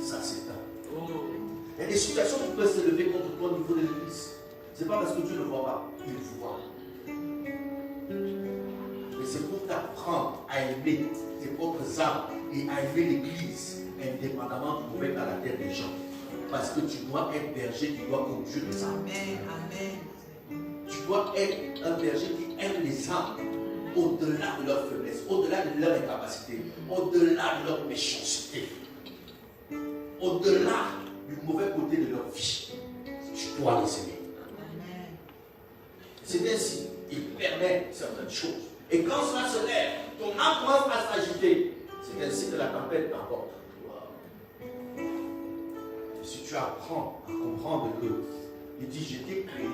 [SPEAKER 1] ça s'éteint. Il y a des situations qui peuvent se lever contre toi au niveau de l'église. Ce n'est pas parce que Dieu ne voit pas, il voit. Mais c'est pour t'apprendre à aimer tes propres âmes et à aimer l'église, indépendamment du mauvais caractère des gens. Parce que tu dois être berger qui doit conduire les âmes. Tu dois être un berger qui aime les âmes au-delà de leur faiblesse, au-delà de leur incapacité, au-delà de leur méchanceté, au-delà du mauvais côté de leur vie. Tu dois les aimer. C'est ainsi qu'il permet certaines choses. Et quand cela se lève, ton âme commence à s'agiter. C'est ainsi que la tempête t'emporte. Si tu apprends à comprendre que il dit, j'ai été créé,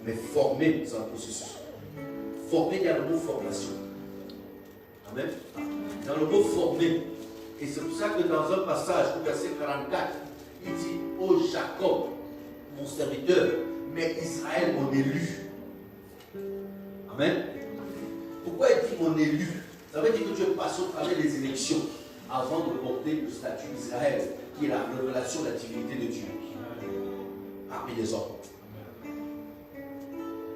[SPEAKER 1] mais formé, c'est un processus. Formé, il y a le mot formation. Amen. Dans le mot formé. Et c'est pour ça que dans un passage, au verset 44, il dit, ô Jacob, mon serviteur, mais Israël, mon élu. Amen. Pourquoi il dit mon élu? Ça veut dire que tu es passé au travers des élections avant de porter le statut d'Israël, qui est la révélation de la divinité de Dieu parmi les hommes.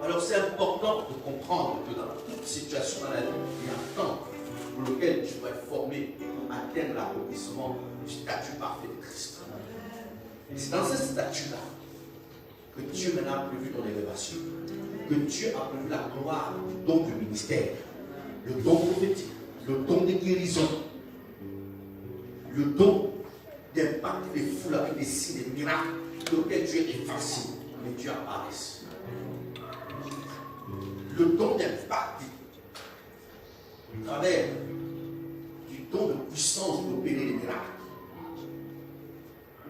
[SPEAKER 1] Alors c'est important de comprendre que dans toute situation dans la vie, il y a un temps pour lequel tu dois être formé pour atteindre l'accomplissement du statut parfait de Christ. Et c'est dans ce statut-là que Dieu maintenant a prévu ton élévation, que Dieu a prévu la gloire du don du ministère, le don prophétique, le don de guérison, le don d'impacter les foules avec des signes, des miracles, auxquels Dieu est facile, mais Dieu apparaisse. Le don d'impacter à travers du don de puissance d'opérer les miracles.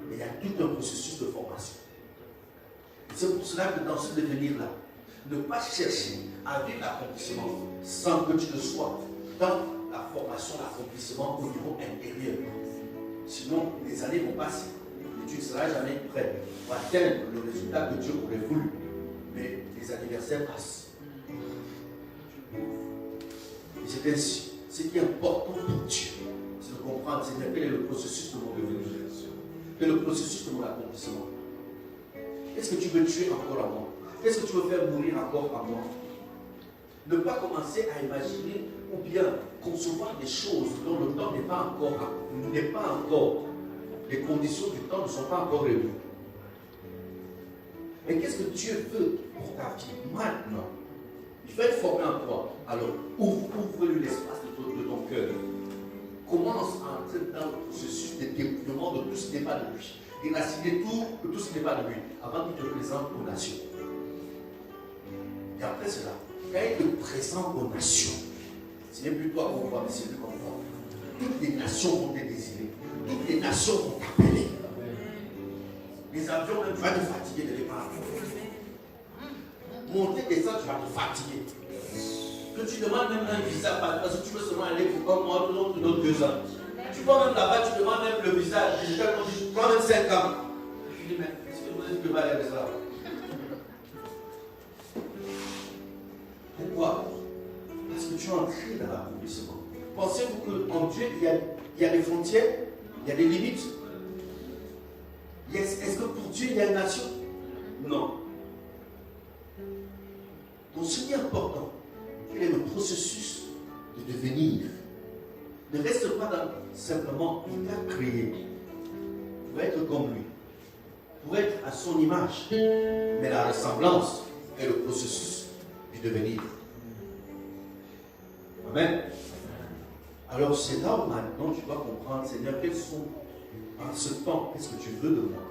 [SPEAKER 1] Mais il y a tout un processus de formation. C'est pour cela que dans ce devenir-là, ne pas chercher à vivre l'accomplissement sans que tu le sois dans la formation, l'accomplissement au niveau intérieur. Sinon, les années vont passer et tu ne seras jamais prêt pour atteindre le résultat que Dieu aurait voulu. Mais les anniversaires passent. Et c'est ainsi. Ce qui est important pour Dieu, c'est de comprendre quel est le processus de mon devenir, quel est le processus de mon accomplissement. Qu'est-ce que tu veux tuer encore à moi? Qu'est-ce que tu veux faire mourir encore à moi? Ne pas commencer à imaginer ou bien
[SPEAKER 3] concevoir des choses dont le temps n'est pas encore, les conditions du temps ne sont pas encore réunies. Mais qu'est-ce que Dieu veut pour ta vie maintenant? Il veut être formé en toi. Alors, ouvre-lui l'espace de ton cœur. Commence à entrer dans le processus de développement de tout ce qui n'est pas de lui. Déraciner tout de tout ce qui n'est pas de lui, avant qu'il te présente aux nations. Et après cela, quand il te présente aux nations, ce n'est plus toi qu'on voit, mais c'est lui qu'on voit. Toutes les nations vont te désirer. Toutes les nations vont t'appeler. Les avions, même, tu vas te fatiguer de les parler. Monter, descendre, tu vas te fatiguer. Que tu demandes même un visa, parce que tu veux seulement aller pour un mois, ou d'autres 2 ans. Tu vas même là-bas, tu demandes même le visa, digital, tu prends même 5 ans. Je dis, mais est-ce que vous êtes que va aller avec ça? Pourquoi? Parce que tu es entré dans l'accomplissement. Pensez-vous qu'en Dieu, il y a des frontières, il y a des limites? Est-ce que pour Dieu, il y a une nation? Non. Donc ce qui est important, quel est le processus de devenir? Ne reste pas dans simplement, il t'a créé pour être comme lui, pour être à son image, mais la ressemblance est le processus du devenir. Amen. Alors c'est là où maintenant tu dois comprendre, Seigneur, quels sont, en ce temps, qu'est-ce que tu veux de moi?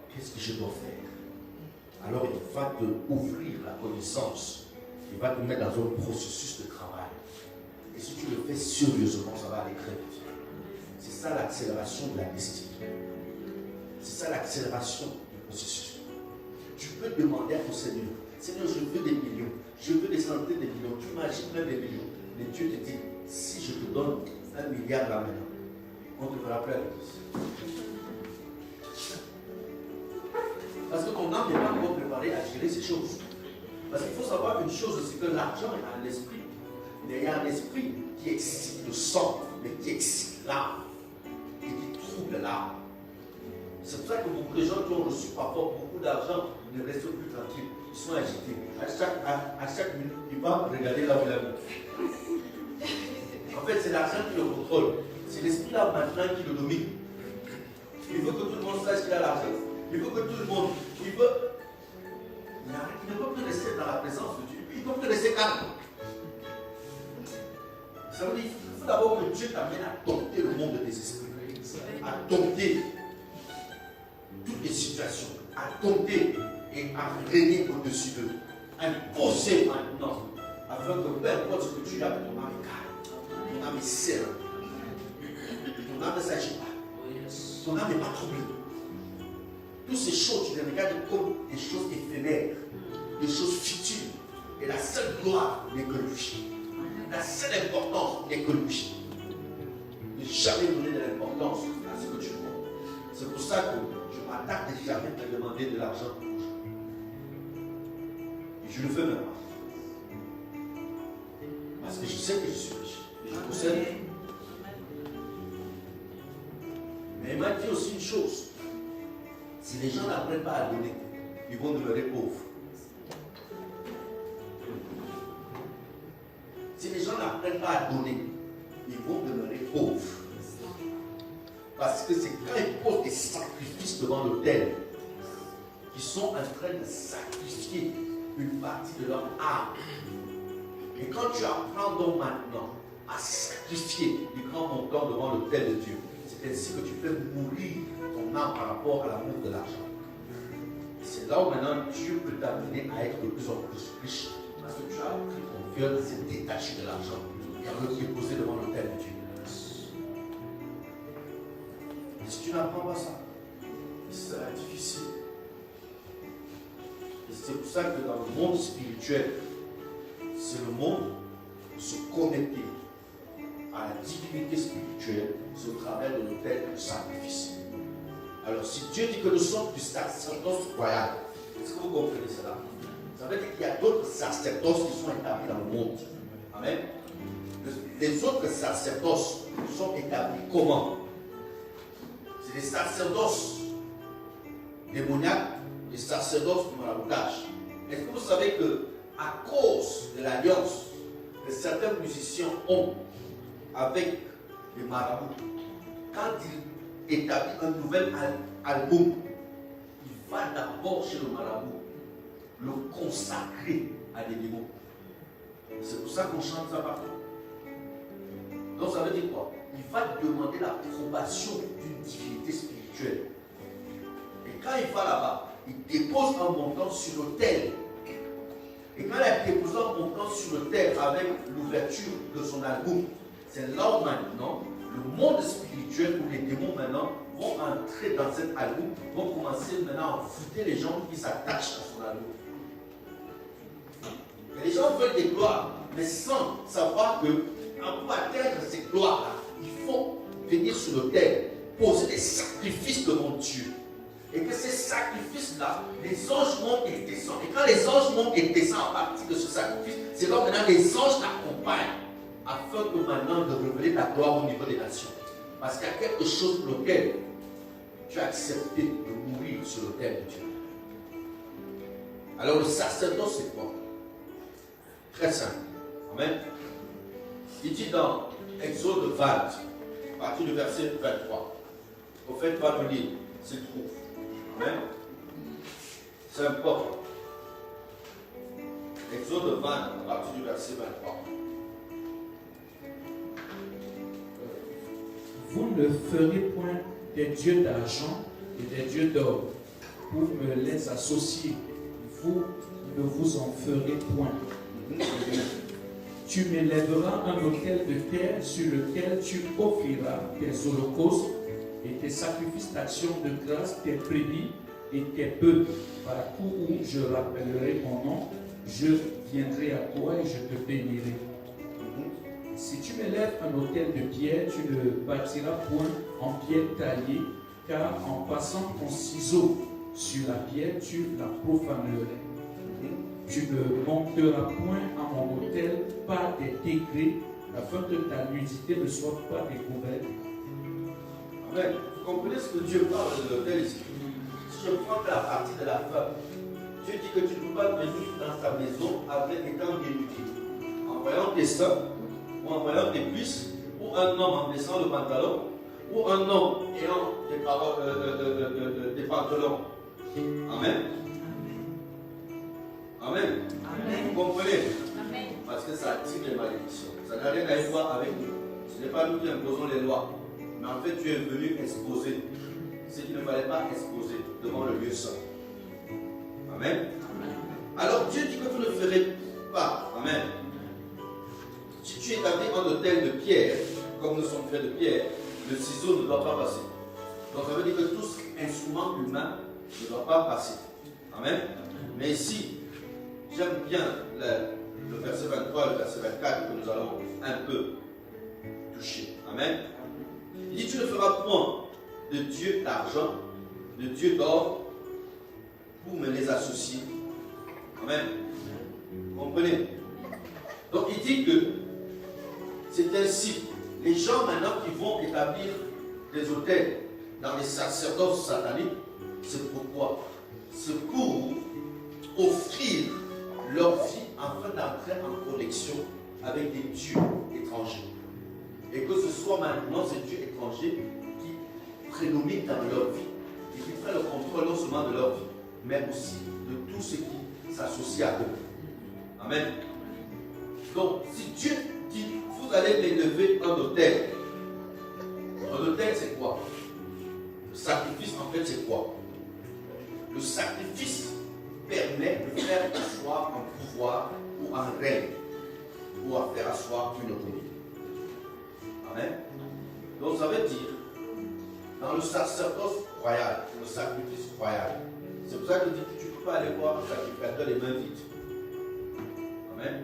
[SPEAKER 3] Qu'est-ce que je dois faire? Alors il va te ouvrir la connaissance, il va te mettre dans un processus de travail. Et si tu le fais sérieusement, ça va aller très vite. C'est ça l'accélération de la destinée. C'est ça l'accélération du processus. Tu peux demander à ton Seigneur, Seigneur, je veux des millions, je veux des centaines de millions, tu imagines même des millions. Mais Dieu te dit, si je te donne 1 milliard là maintenant, on te fera plus avec ça. Parce que ton âme n'est pas encore préparée à gérer ces choses. Parce qu'il faut savoir une chose, c'est que l'argent est un esprit. Mais il y a un esprit qui excite le sang, mais qui excite l'âme et qui trouble l'âme. C'est pour ça que beaucoup de gens qui ont reçu parfois beaucoup d'argent ne restent plus tranquilles. Ils sont agités. À chaque minute, ils vont regarder là où il a mis. En fait, c'est l'argent qui le contrôle. C'est l'esprit-là maintenant qui le domine. Il veut que tout le monde sache qu'il a l'argent. Il veut que tout le monde. Il ne peut plus rester dans la présence de Dieu. Il ne peut plus rester calme. Ça veut dire qu'il faut d'abord que Dieu t'amène à dompter le monde des esprits, à dompter toutes les situations, à dompter et à régner au-dessus d'eux, à imposer maintenant, afin que peu importe ce que tu as, ton âme est calme, ton âme est sereine, ton âme ne s'agit pas, ton âme n'est pas troublée. Toutes ces choses, tu les regardes comme des choses éphémères, des choses futiles, et la seule gloire n'est que lui. La seule importance n'est que lui. Ne jamais donner de l'importance à ce que tu vois. C'est pour ça que je m'attaque jamais à te demander de l'argent. Et je le fais même pas. Parce que je sais que je suis riche. Et je possède. Mais il m'a dit aussi une chose. Si les gens n'apprennent pas à donner, ils vont demeurer pauvres. Si les gens n'apprennent pas à donner, ils vont demeurer pauvres. Parce que c'est quand ils posent des sacrifices devant l'autel qu'ils sont en train de sacrifier une partie de leur âme. Et quand tu apprends donc maintenant à sacrifier du grand montant devant l'autel de Dieu, c'est ainsi que tu peux mourir ton âme par rapport à l'amour de l'argent. C'est là où maintenant Dieu peut t'amener à être de plus en plus riche. Parce que tu as appris ton cœur de se détacher de l'argent et à le déposer devant l'autel de Dieu. Et si tu n'apprends pas ça, ça sera difficile. Et c'est pour ça que dans le monde spirituel, c'est le monde de se connecter à la divinité spirituelle, c'est au travers de l'autel de sacrifice. Alors si Dieu dit que nous sommes du sacerdoce royal, est-ce que vous comprenez cela? Ça veut dire qu'il y a d'autres sacerdoces qui sont établis dans le monde. Amen. Les autres sacerdoces sont établis comment? C'est des sacerdoces démoniaques, des sacerdoces du maraboutage. Est-ce que vous savez que à cause de l'alliance que certains musiciens ont avec les marabouts. Quand il établit un nouvel album, il va d'abord chez le marabout le consacrer à des démons. C'est pour ça qu'on chante ça partout. Donc ça veut dire quoi? Il va demander l'approbation d'une divinité spirituelle. Et quand il va là-bas, il dépose un montant sur l'autel. Et quand il a déposé un montant sur l'autel avec l'ouverture de son album, c'est là où maintenant le monde spirituel ou les démons maintenant vont entrer dans cet album, vont commencer maintenant à foutre les gens qui s'attachent à son album. Et les gens veulent des gloires, mais sans savoir que pour atteindre ces gloires-là, il faut venir sur l'autel, poser des sacrifices devant Dieu. Et que ces sacrifices-là, les anges montent et descendent. Et quand les anges montent et descendent à partir de ce sacrifice, c'est là maintenant les anges t'accompagnent afin que maintenant de révéler ta gloire au niveau des nations. Parce qu'il y a quelque chose pour lequel tu as accepté de mourir sur l'autel de Dieu. Alors le sacerdoce, c'est quoi? Très simple. Amen. Il dit dans Exode 20, à partir du verset 23. Au fait, va nous lire, s'il trouve. Amen. C'est important. Exode 20, à partir du verset 23.
[SPEAKER 2] Vous ne ferez point des dieux d'argent et des dieux d'or pour me les associer. Vous ne vous en ferez point. Tu m'élèveras un autel de terre sur lequel tu offriras tes holocaustes et tes sacrifices d'action de grâce, tes brebis et tes bœufs. Par coup où je rappellerai mon nom, je viendrai à toi et je te bénirai. Si tu m'élèves un autel de pierre, tu ne bâtiras point en pierre taillée, car en passant ton ciseau sur la pierre, tu la profanerais. Tu ne monteras point à mon autel par des degrés, afin que ta nudité ne soit pas découverte.
[SPEAKER 3] Amen. Vous comprenez ce que Dieu parle de l'autel ici? Si je prends la partie de la femme, Dieu dit que tu ne peux pas venir dans ta maison avec étant dénudé. En voyant tes seins, ou en voyant tes cuisses, ou un homme en baissant le pantalon, ou un homme ayant des pantalons. Amen. Amen. Amen. Vous comprenez? Amen. Parce que ça attire les malédictions. Ça n'a rien à voir avec nous. Ce n'est pas nous qui imposons les lois. Mais en fait, tu es venu exposer ce qu'il ne fallait pas exposer devant le lieu saint. Amen. Amen. Alors Dieu dit que vous ne ferez pas. Amen. Si tu établis un autel de pierre, comme nous sommes faits de pierre, le ciseau ne doit pas passer. Donc ça veut dire que tout instrument humain ne doit pas passer. Amen. Mais ici, j'aime bien le verset 23 et le verset 24 que nous allons un peu toucher. Amen. Il dit, tu ne feras point de dieu d'argent, de dieu d'or, pour me les associer. Amen. Vous comprenez? Donc il dit que c'est ainsi. Les gens maintenant qui vont établir des autels dans les sacerdoces sataniques, c'est pourquoi? C'est pour offrir leur vie afin d'entrer en connexion avec des dieux étrangers. Et que ce soit maintenant ces dieux étrangers qui prédominent dans leur vie et qui prennent le contrôle non seulement de leur vie, mais aussi de tout ce qui s'associe à eux. Amen. Donc, si Dieu dit, vous allez m'élever un autel. Un autel, c'est quoi? Le sacrifice, en fait, c'est quoi? Le sacrifice permet de faire asseoir un pouvoir ou un règne, ou à faire asseoir une autorité. Amen. Donc ça veut dire, dans le sacerdoce royal, le sacrifice royal, c'est pour ça qu'il dit que tu ne peux pas aller voir un sacrificateur les mains vides. Amen.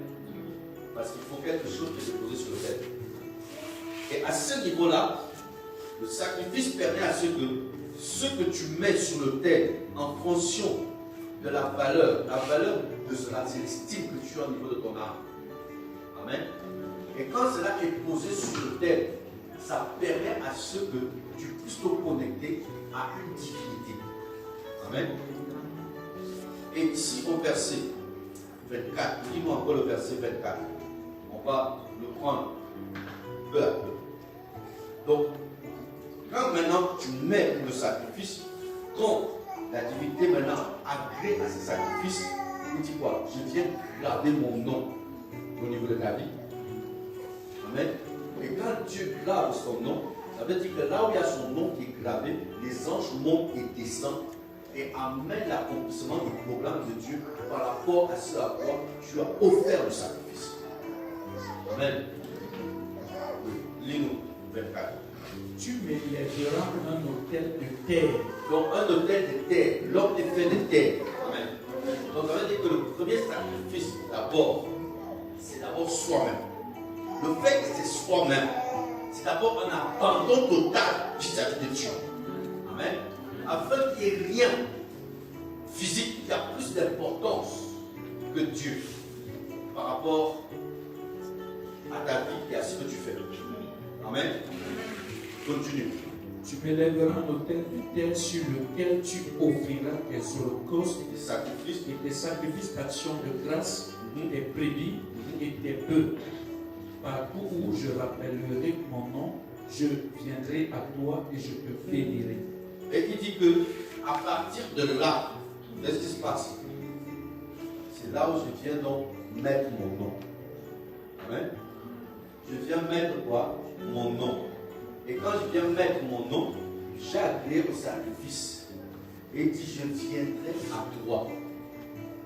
[SPEAKER 3] Parce qu'il faut quelque chose qui est déposé sur le tête. Et à ce niveau-là, le sacrifice permet à ce que tu mets sur l'autel en fonction de la valeur de cela, c'est l'estime que tu as au niveau de ton âme. Amen. Et quand cela est posé sur l'autel, ça permet à ce que tu puisses te connecter à une divinité. Amen. Et ici au verset 24, dis-moi encore le verset 24. On va le prendre peu à peu. Donc, quand maintenant tu mets le sacrifice, quand la divinité maintenant agrée à ce sacrifice, il dit quoi? Je viens graver mon nom au niveau de ta vie. Amen. Et quand Dieu grave son nom, ça veut dire que là où il y a son nom qui est gravé, les anges montent et descendent et amènent l'accomplissement du programme de Dieu par rapport à ce à quoi tu as offert le sacrifice. Amen. Lis-nous, 24.
[SPEAKER 2] Tu m'élèveras un autel de terre.
[SPEAKER 3] Donc un autel de terre, l'homme est fait de terre. Amen. Donc ça veut dire que le premier sacrifice, d'abord, c'est d'abord soi-même. Le fait que c'est soi-même, c'est d'abord un abandon total vis-à-vis de Dieu. Amen. Afin qu'il n'y ait rien physique qui a plus d'importance que Dieu par rapport à ta vie et à ce que tu fais. Amen. Continue.
[SPEAKER 2] Tu m'élèveras un autel de terre sur lequel tu offriras tes holocaustes et tes sacrifices d'action de grâce, tes brebis et tes bœufs. Partout où je rappellerai mon nom, je viendrai à toi et je te bénirai.
[SPEAKER 3] Et il dit que à partir de là, qu'est-ce qui se passe? C'est là où je viens donc mettre mon nom. Amen. Je viens mettre quoi? Mon nom. Et quand je viens mettre mon nom, j'ai agréé au sacrifice. Et il dit, je viendrai à toi.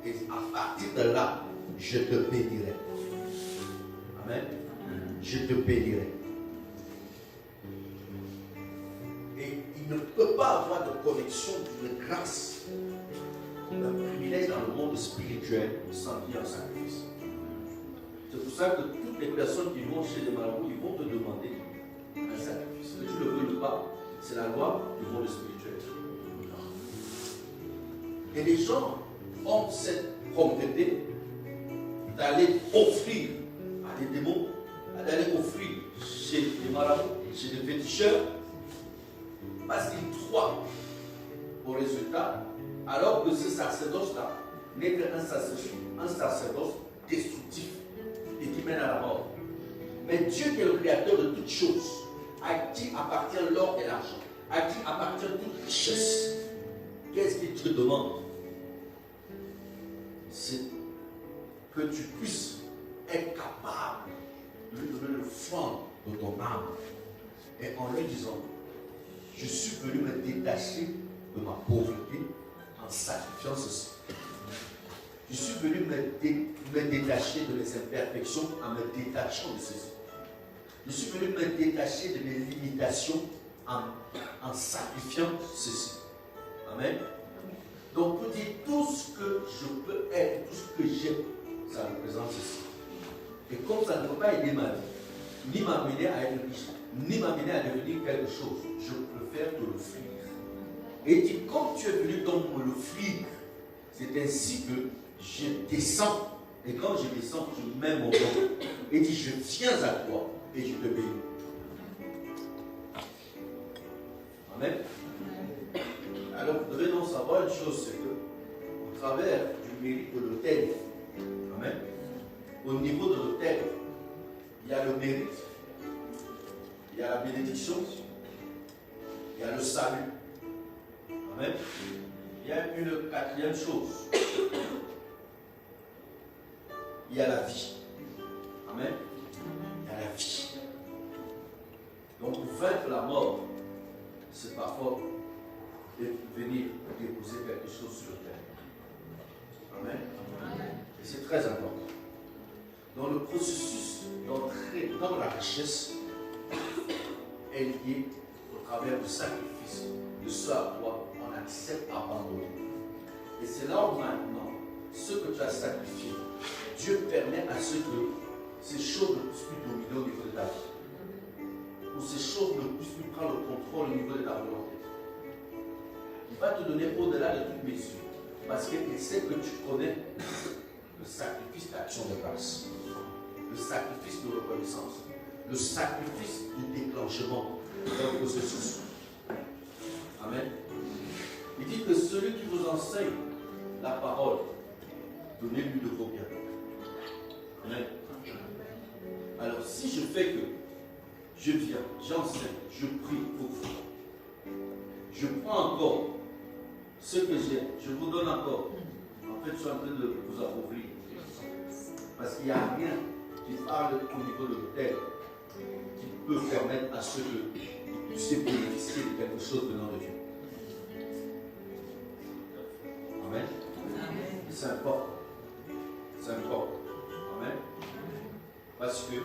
[SPEAKER 3] Et à partir de là, je te bénirai. Amen. Je te bénirai. Et il ne peut pas avoir de connexion d'une grâce, d'un privilège dans le monde spirituel sans qu'il y ait un sacrifice. C'est pour ça que toutes les personnes qui vont chez les marabouts, ils vont te demander un sacrifice. Que tu le veux ou pas, c'est la loi du monde spirituel. Et les gens ont cette prompteté d'aller offrir à des démons, d'aller offrir chez les marabouts, chez les féticheurs, parce qu'ils croient au résultat, alors que ce sacerdoce-là n'est qu'un sacerdoce destructif et qui mène à la mort. Mais Dieu qui est le créateur de toutes choses, à qui appartient l'or et l'argent, à qui appartient toute richesse, qu'est-ce qu'il te demande? C'est que tu puisses être capable de lui donner le fond de ton âme. Et en lui disant, je suis venu me détacher de ma pauvreté en sacrifiant ceci. Je suis venu me détacher de mes imperfections en me détachant de ceci. Je suis venu me détacher de mes limitations en sacrifiant ceci. Amen. Donc, pour dire tout ce que je peux être, tout ce que j'ai, ça représente ceci. Et comme ça ne peut pas aider ma vie, ni m'amener à être riche, ni m'amener à devenir quelque chose, je préfère te l'offrir. Et dit, comme tu es venu donc me l'offrir, c'est ainsi que je descends. Et quand je descends, je mets mon nom. Et dit, je viens à toi et je te bénis. Amen. Alors vous devez donc savoir une chose, c'est que au travers du mérite de l'autel, amen, au niveau de l'autel, il y a le mérite, il y a la bénédiction, il y a le salut. Amen. Il y a une quatrième chose. Il y a la vie. Amen. Il y a la vie. Donc pour vaincre la mort, c'est parfois de venir déposer quelque chose sur le terre. Amen. Et c'est très important. Dans le processus d'entrer dans la richesse est lié au travers du sacrifice, de ce à quoi on accepte d'abandonner. Et c'est là où maintenant, ce que tu as sacrifié, Dieu permet à ce que ces choses ne puissent plus dominer au niveau de ta vie. Ou ces choses ne puissent plus prendre le contrôle au niveau de ta volonté. Il va te donner au-delà de toute mesure. Parce qu'il sait que tu connais le sacrifice d'action de grâce, le sacrifice de reconnaissance, le sacrifice du déclenchement d'un processus. Amen. Il dit que celui qui vous enseigne la parole, donnez-lui de vos biens. Amen. si je fais que je viens, j'enseigne, je prie pour vous, je prends encore ce que j'ai, je vous donne encore. En fait, je suis en train de vous appauvrir. Parce qu'il n'y a rien qui parle au niveau de l'autel qui peut permettre à ceux que vous puissiez bénéficier de quelque chose venant de Dieu. Amen. C'est important. C'est important. Amen. Parce que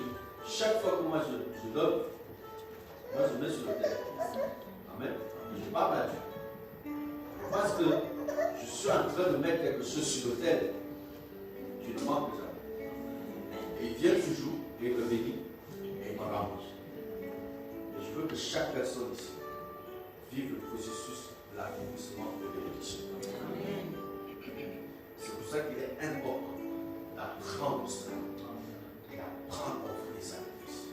[SPEAKER 3] chaque fois que moi je donne, moi je mets sur l'autel. Amen. Et je parle à Dieu. Parce que je suis en train de mettre quelque chose sur l'autel, je demande que ça. Et il vient toujours et il me bénit et il me remplit. Et je veux que chaque personne ici vive le processus de l'accomplissement de bénédiction. C'est pour ça qu'il est important d'apprendre cela et d'apprendre à offrir des sacrifices.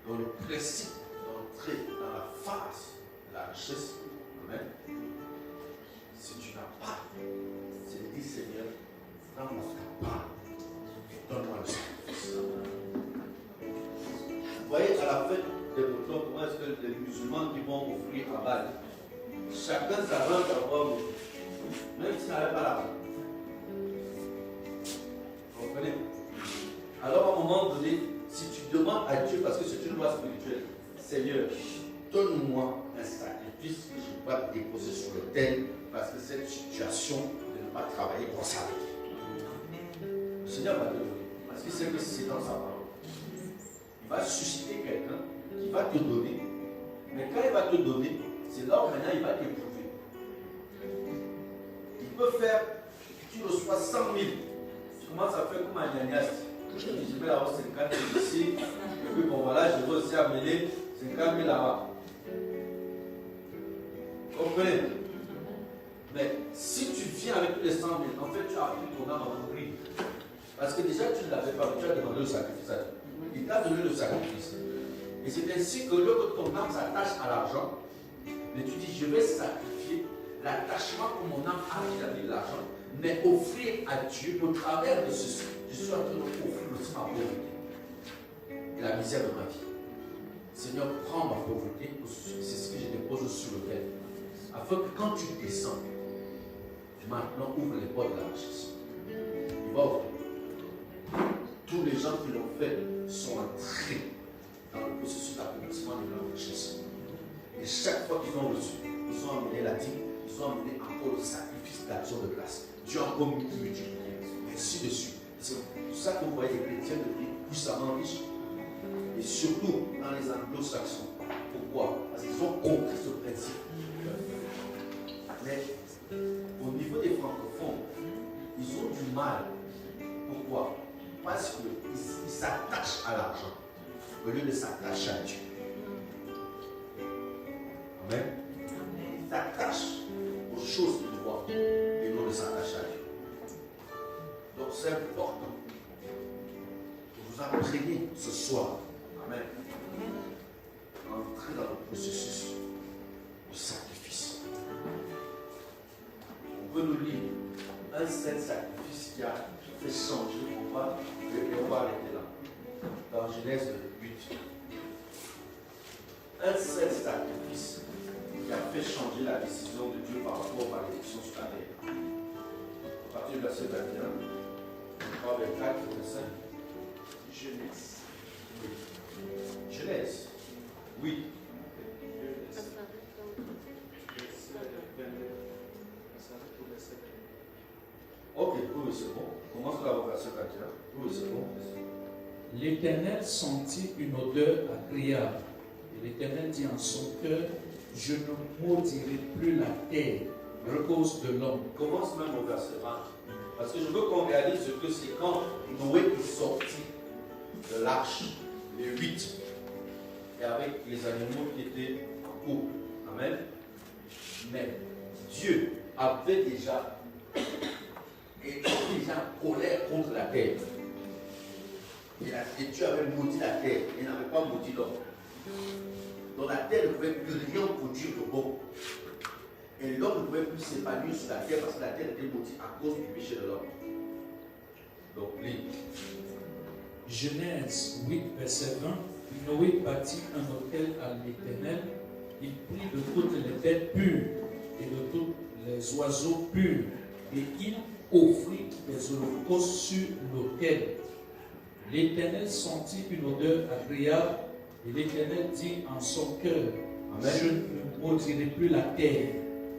[SPEAKER 3] Donc le principe d'entrer dans la phase de la richesse, amen, si tu n'as pas, c'est de dire Seigneur, prends-moi ta part et donne-moi le sacrifice. Vous voyez, à la fin de votre temps, comment est-ce que les musulmans qui vont offrir à Bâle, chacun s'arrange à avoir, même s'il n'avait pas l'argent. Vous comprenez? Alors à un moment donné, si tu demandes à Dieu, parce que c'est une loi spirituelle, Seigneur, donne-moi un sacrifice que je dois déposer sur l'autel, parce que cette situation de ne pas travailler pour s'arrêter. Le Seigneur va te donner, parce qu'il sait que c'est dans sa parole. Il va susciter quelqu'un qui va te donner, mais quand il va te donner, c'est là où maintenant il va t'éprouver. Il peut faire que tu reçois 100 000. Tu commences à faire comme un gnagnaste. Je vais avoir 50 000 ici, et puis bon voilà, je vais aussi amener 50 000 là-bas. Vous comprenez? Mais si tu viens avec tous les 100 000, en fait, tu as appris ton âme à mourir. Parce que déjà, tu ne l'avais pas, tu as demandé le sacrifice à Dieu. Il t'a donné le sacrifice. Et c'est ainsi que lorsque ton âme s'attache à l'argent, mais tu dis, je vais sacrifier l'attachement que mon âme a vis-à-vis de l'argent, mais offrir à Dieu au travers de ceci. Je suis en train d'offrir aussi ma pauvreté et la misère de ma vie. Seigneur, prends ma pauvreté, c'est ce que je dépose sur le terre. Afin que quand tu descends, tu maintenant ouvres les portes de la richesse. Il va ouvrir. Tous les gens qui l'ont fait sont entrés dans le processus d'accomplissement de leur richesse. Et chaque fois qu'ils ont reçu, ils ont amené la dîme, ils ont amené encore le sacrifice d'action de grâce. Dieu a encore multiplié, ainsi de suite. C'est pour ça que vous voyez les chrétiens devenir puissamment riches. Et surtout dans les anglo-saxons. Pourquoi? Parce qu'ils ont compris ce principe. Mais au niveau des francophones, ils ont du mal. Pourquoi? Parce qu'ils s'attachent à l'argent au lieu de s'attacher à Dieu. Amen. Ils s'attachent aux choses qu'ils voient et non de s'attacher à Dieu. Donc c'est important que vous appreniez ce soir. Amen. Entrer dans le processus du sacrifice. On peut nous lire un seul sacrifice qui a fait changer. On va arrêter là. Dans Genèse 8. Un seul sacrifice qui a fait changer la décision de Dieu par rapport aux malédictions sur la terre. À partir du verset 21, 3, 24, 25. Genèse. Oui. Genèse. Oui. Ok, oui, c'est bon. Commence par le verset 21. Oui, c'est bon.
[SPEAKER 2] L'Éternel sentit une odeur agréable. Et l'Éternel dit en son cœur, je ne maudirai plus la terre à cause de l'homme.
[SPEAKER 3] Commence même au verset 20. Parce que je veux qu'on réalise ce que c'est quand Noé est sorti de l'arche, les 8, et avec les animaux qui étaient en couple. Amen. Mais Dieu avait déjà en colère contre la terre. Et Dieu avait maudit la terre. Il n'avait pas maudit l'homme. Donc la terre ne pouvait plus rien produire de bon. Et l'homme ne pouvait plus s'épanouir sur la terre parce que la terre était maudite à cause du péché de l'homme. Donc,
[SPEAKER 2] Genèse 8, verset 20, Noé bâtit un autel à l'Éternel. Il prit de toutes les bêtes pures et de tous les oiseaux purs, et il offrit des holocaustes sur l'autel. L'Éternel sentit une odeur agréable, et l'Éternel dit en son cœur,
[SPEAKER 3] Amen.
[SPEAKER 2] je ne maudirai plus la terre.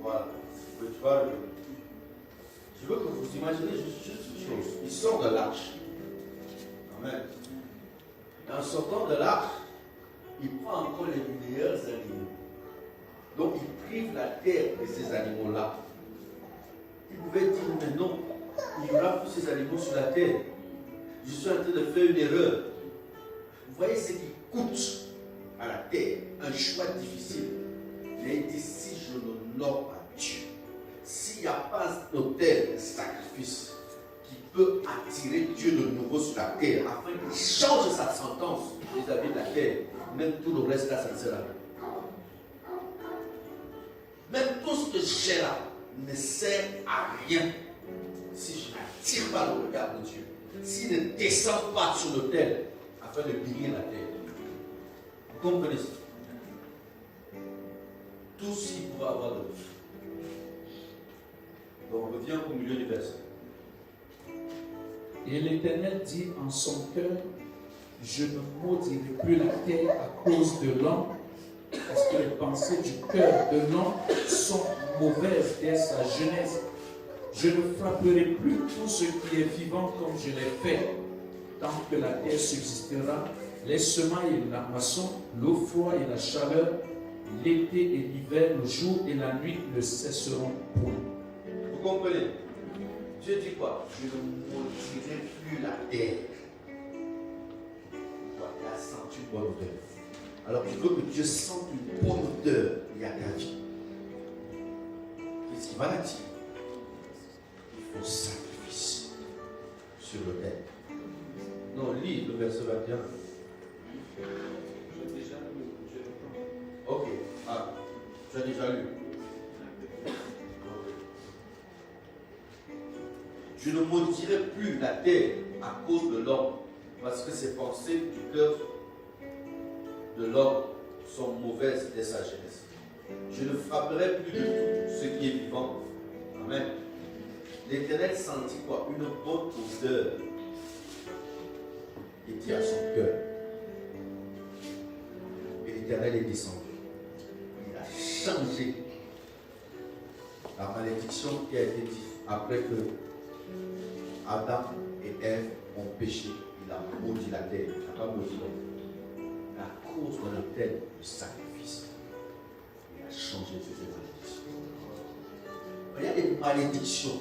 [SPEAKER 3] Voilà. Tu vois, je veux que vous imaginez juste une chose. Il sort de l'arche. Amen. Et en sortant de l'arche, il prend encore les meilleurs animaux. Donc il prive la terre de ces animaux-là. Il pouvait dire, mais non, il n'y aura plus ces animaux sur la terre. Je suis en train de faire une erreur. Vous voyez ce qui coûte à la terre, un choix difficile. Il a dit, si je n'honore pas Dieu, s'il n'y a pas d'autel de sacrifice qui peut attirer Dieu de nouveau sur la terre, afin qu'il change sa sentence vis-à-vis de la terre, même tout le reste là, ça ne sert à rien. Même tout ce que j'ai là ne sert à rien si je n'attire pas le regard de Dieu, s'il ne descend pas sur l'autel afin de bénir la terre. Vous comprenez ça? Tout ce qui pourra avoir de vie. Donc on revient au milieu du verset.
[SPEAKER 2] Et l'Éternel dit en son cœur, je ne maudirai plus la terre à cause de l'homme, parce que les pensées du cœur de l'homme sont mauvaises dès sa jeunesse. Je ne frapperai plus tout ce qui est vivant comme je l'ai fait, tant que la terre subsistera, les semailles et la moisson, l'eau froide et la chaleur, l'été et l'hiver, le jour et la nuit ne cesseront point.
[SPEAKER 3] Vous comprenez? Dieu dit quoi? Je ne maudirai plus la terre. Il a senti une bonne odeur. Alors il veut que Dieu sente une bonne odeur. Il y a ta vie. Qu'est-ce qui va dire? Il faut sacrifice sur l'autel. Non, lis le verset 21. Ok. Ah, tu as déjà lu. Je ne maudirai plus la terre à cause de l'homme, parce que ses pensées du cœur de l'homme sont mauvaises dès sa jeunesse. Je ne frapperai plus de tout ce qui est vivant. Amen. L'Éternel sentit quoi? Une bonne odeur. Il dit à son cœur. Et l'Éternel est descendu. Il a changé la malédiction qui a été dite après que Adam et Ève ont péché. Il a maudit la terre. Il n'a pas maudit l'homme. À cause de l'autel du sacrifice, il a changé toutes les malédictions. Il y a des malédictions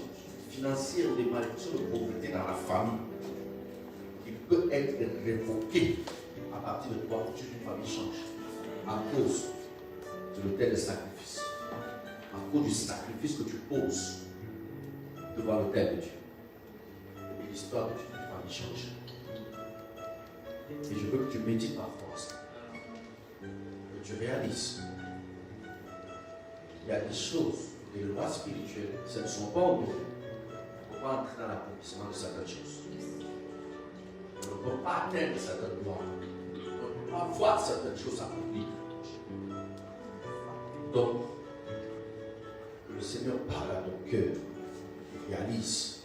[SPEAKER 3] financières, des malédictions de pauvreté dans la famille qui peuvent être révoquées à partir de toi. Toute une famille change à cause de l'autel de sacrifice, à cause du sacrifice que tu poses devant l'autel de Dieu. Et l'histoire de toute une famille change. Et je veux que tu médites par force, que tu réalises. Il y a des choses, des lois spirituelles, ce ne sont pas au nous. On ne peut pas entrer dans l'accomplissement de certaines choses. On ne peut pas atteindre certaines lois. On ne peut pas voir certaines choses accomplies. Donc, le Seigneur parle à ton cœur. Réalise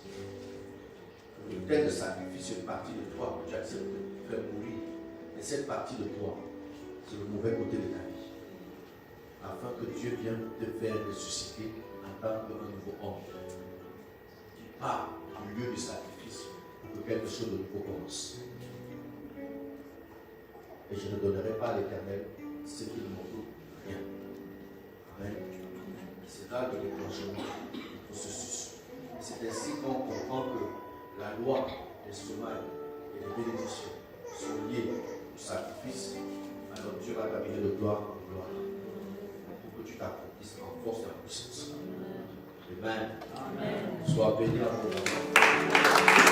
[SPEAKER 3] que l'autel de sacrifice est une partie de toi que tu acceptes de faire mourir. Et cette partie de toi, c'est le mauvais côté de ta vie. Afin que Dieu vienne te faire ressusciter en tant qu'un nouveau homme qui part du lieu du sacrifice pour que quelque chose de nouveau commence. Et je ne donnerai pas à l'Éternel ce qu'il ne m'en rien. Amen. C'est là le déclenchement du processus. C'est ainsi qu'on comprend que la loi des semailles et des bénédictions sont liées au sacrifice. Alors Dieu va t'amener de gloire en gloire pour que tu t'accomplisses en force et en puissance. Amen. Sois béni à vous.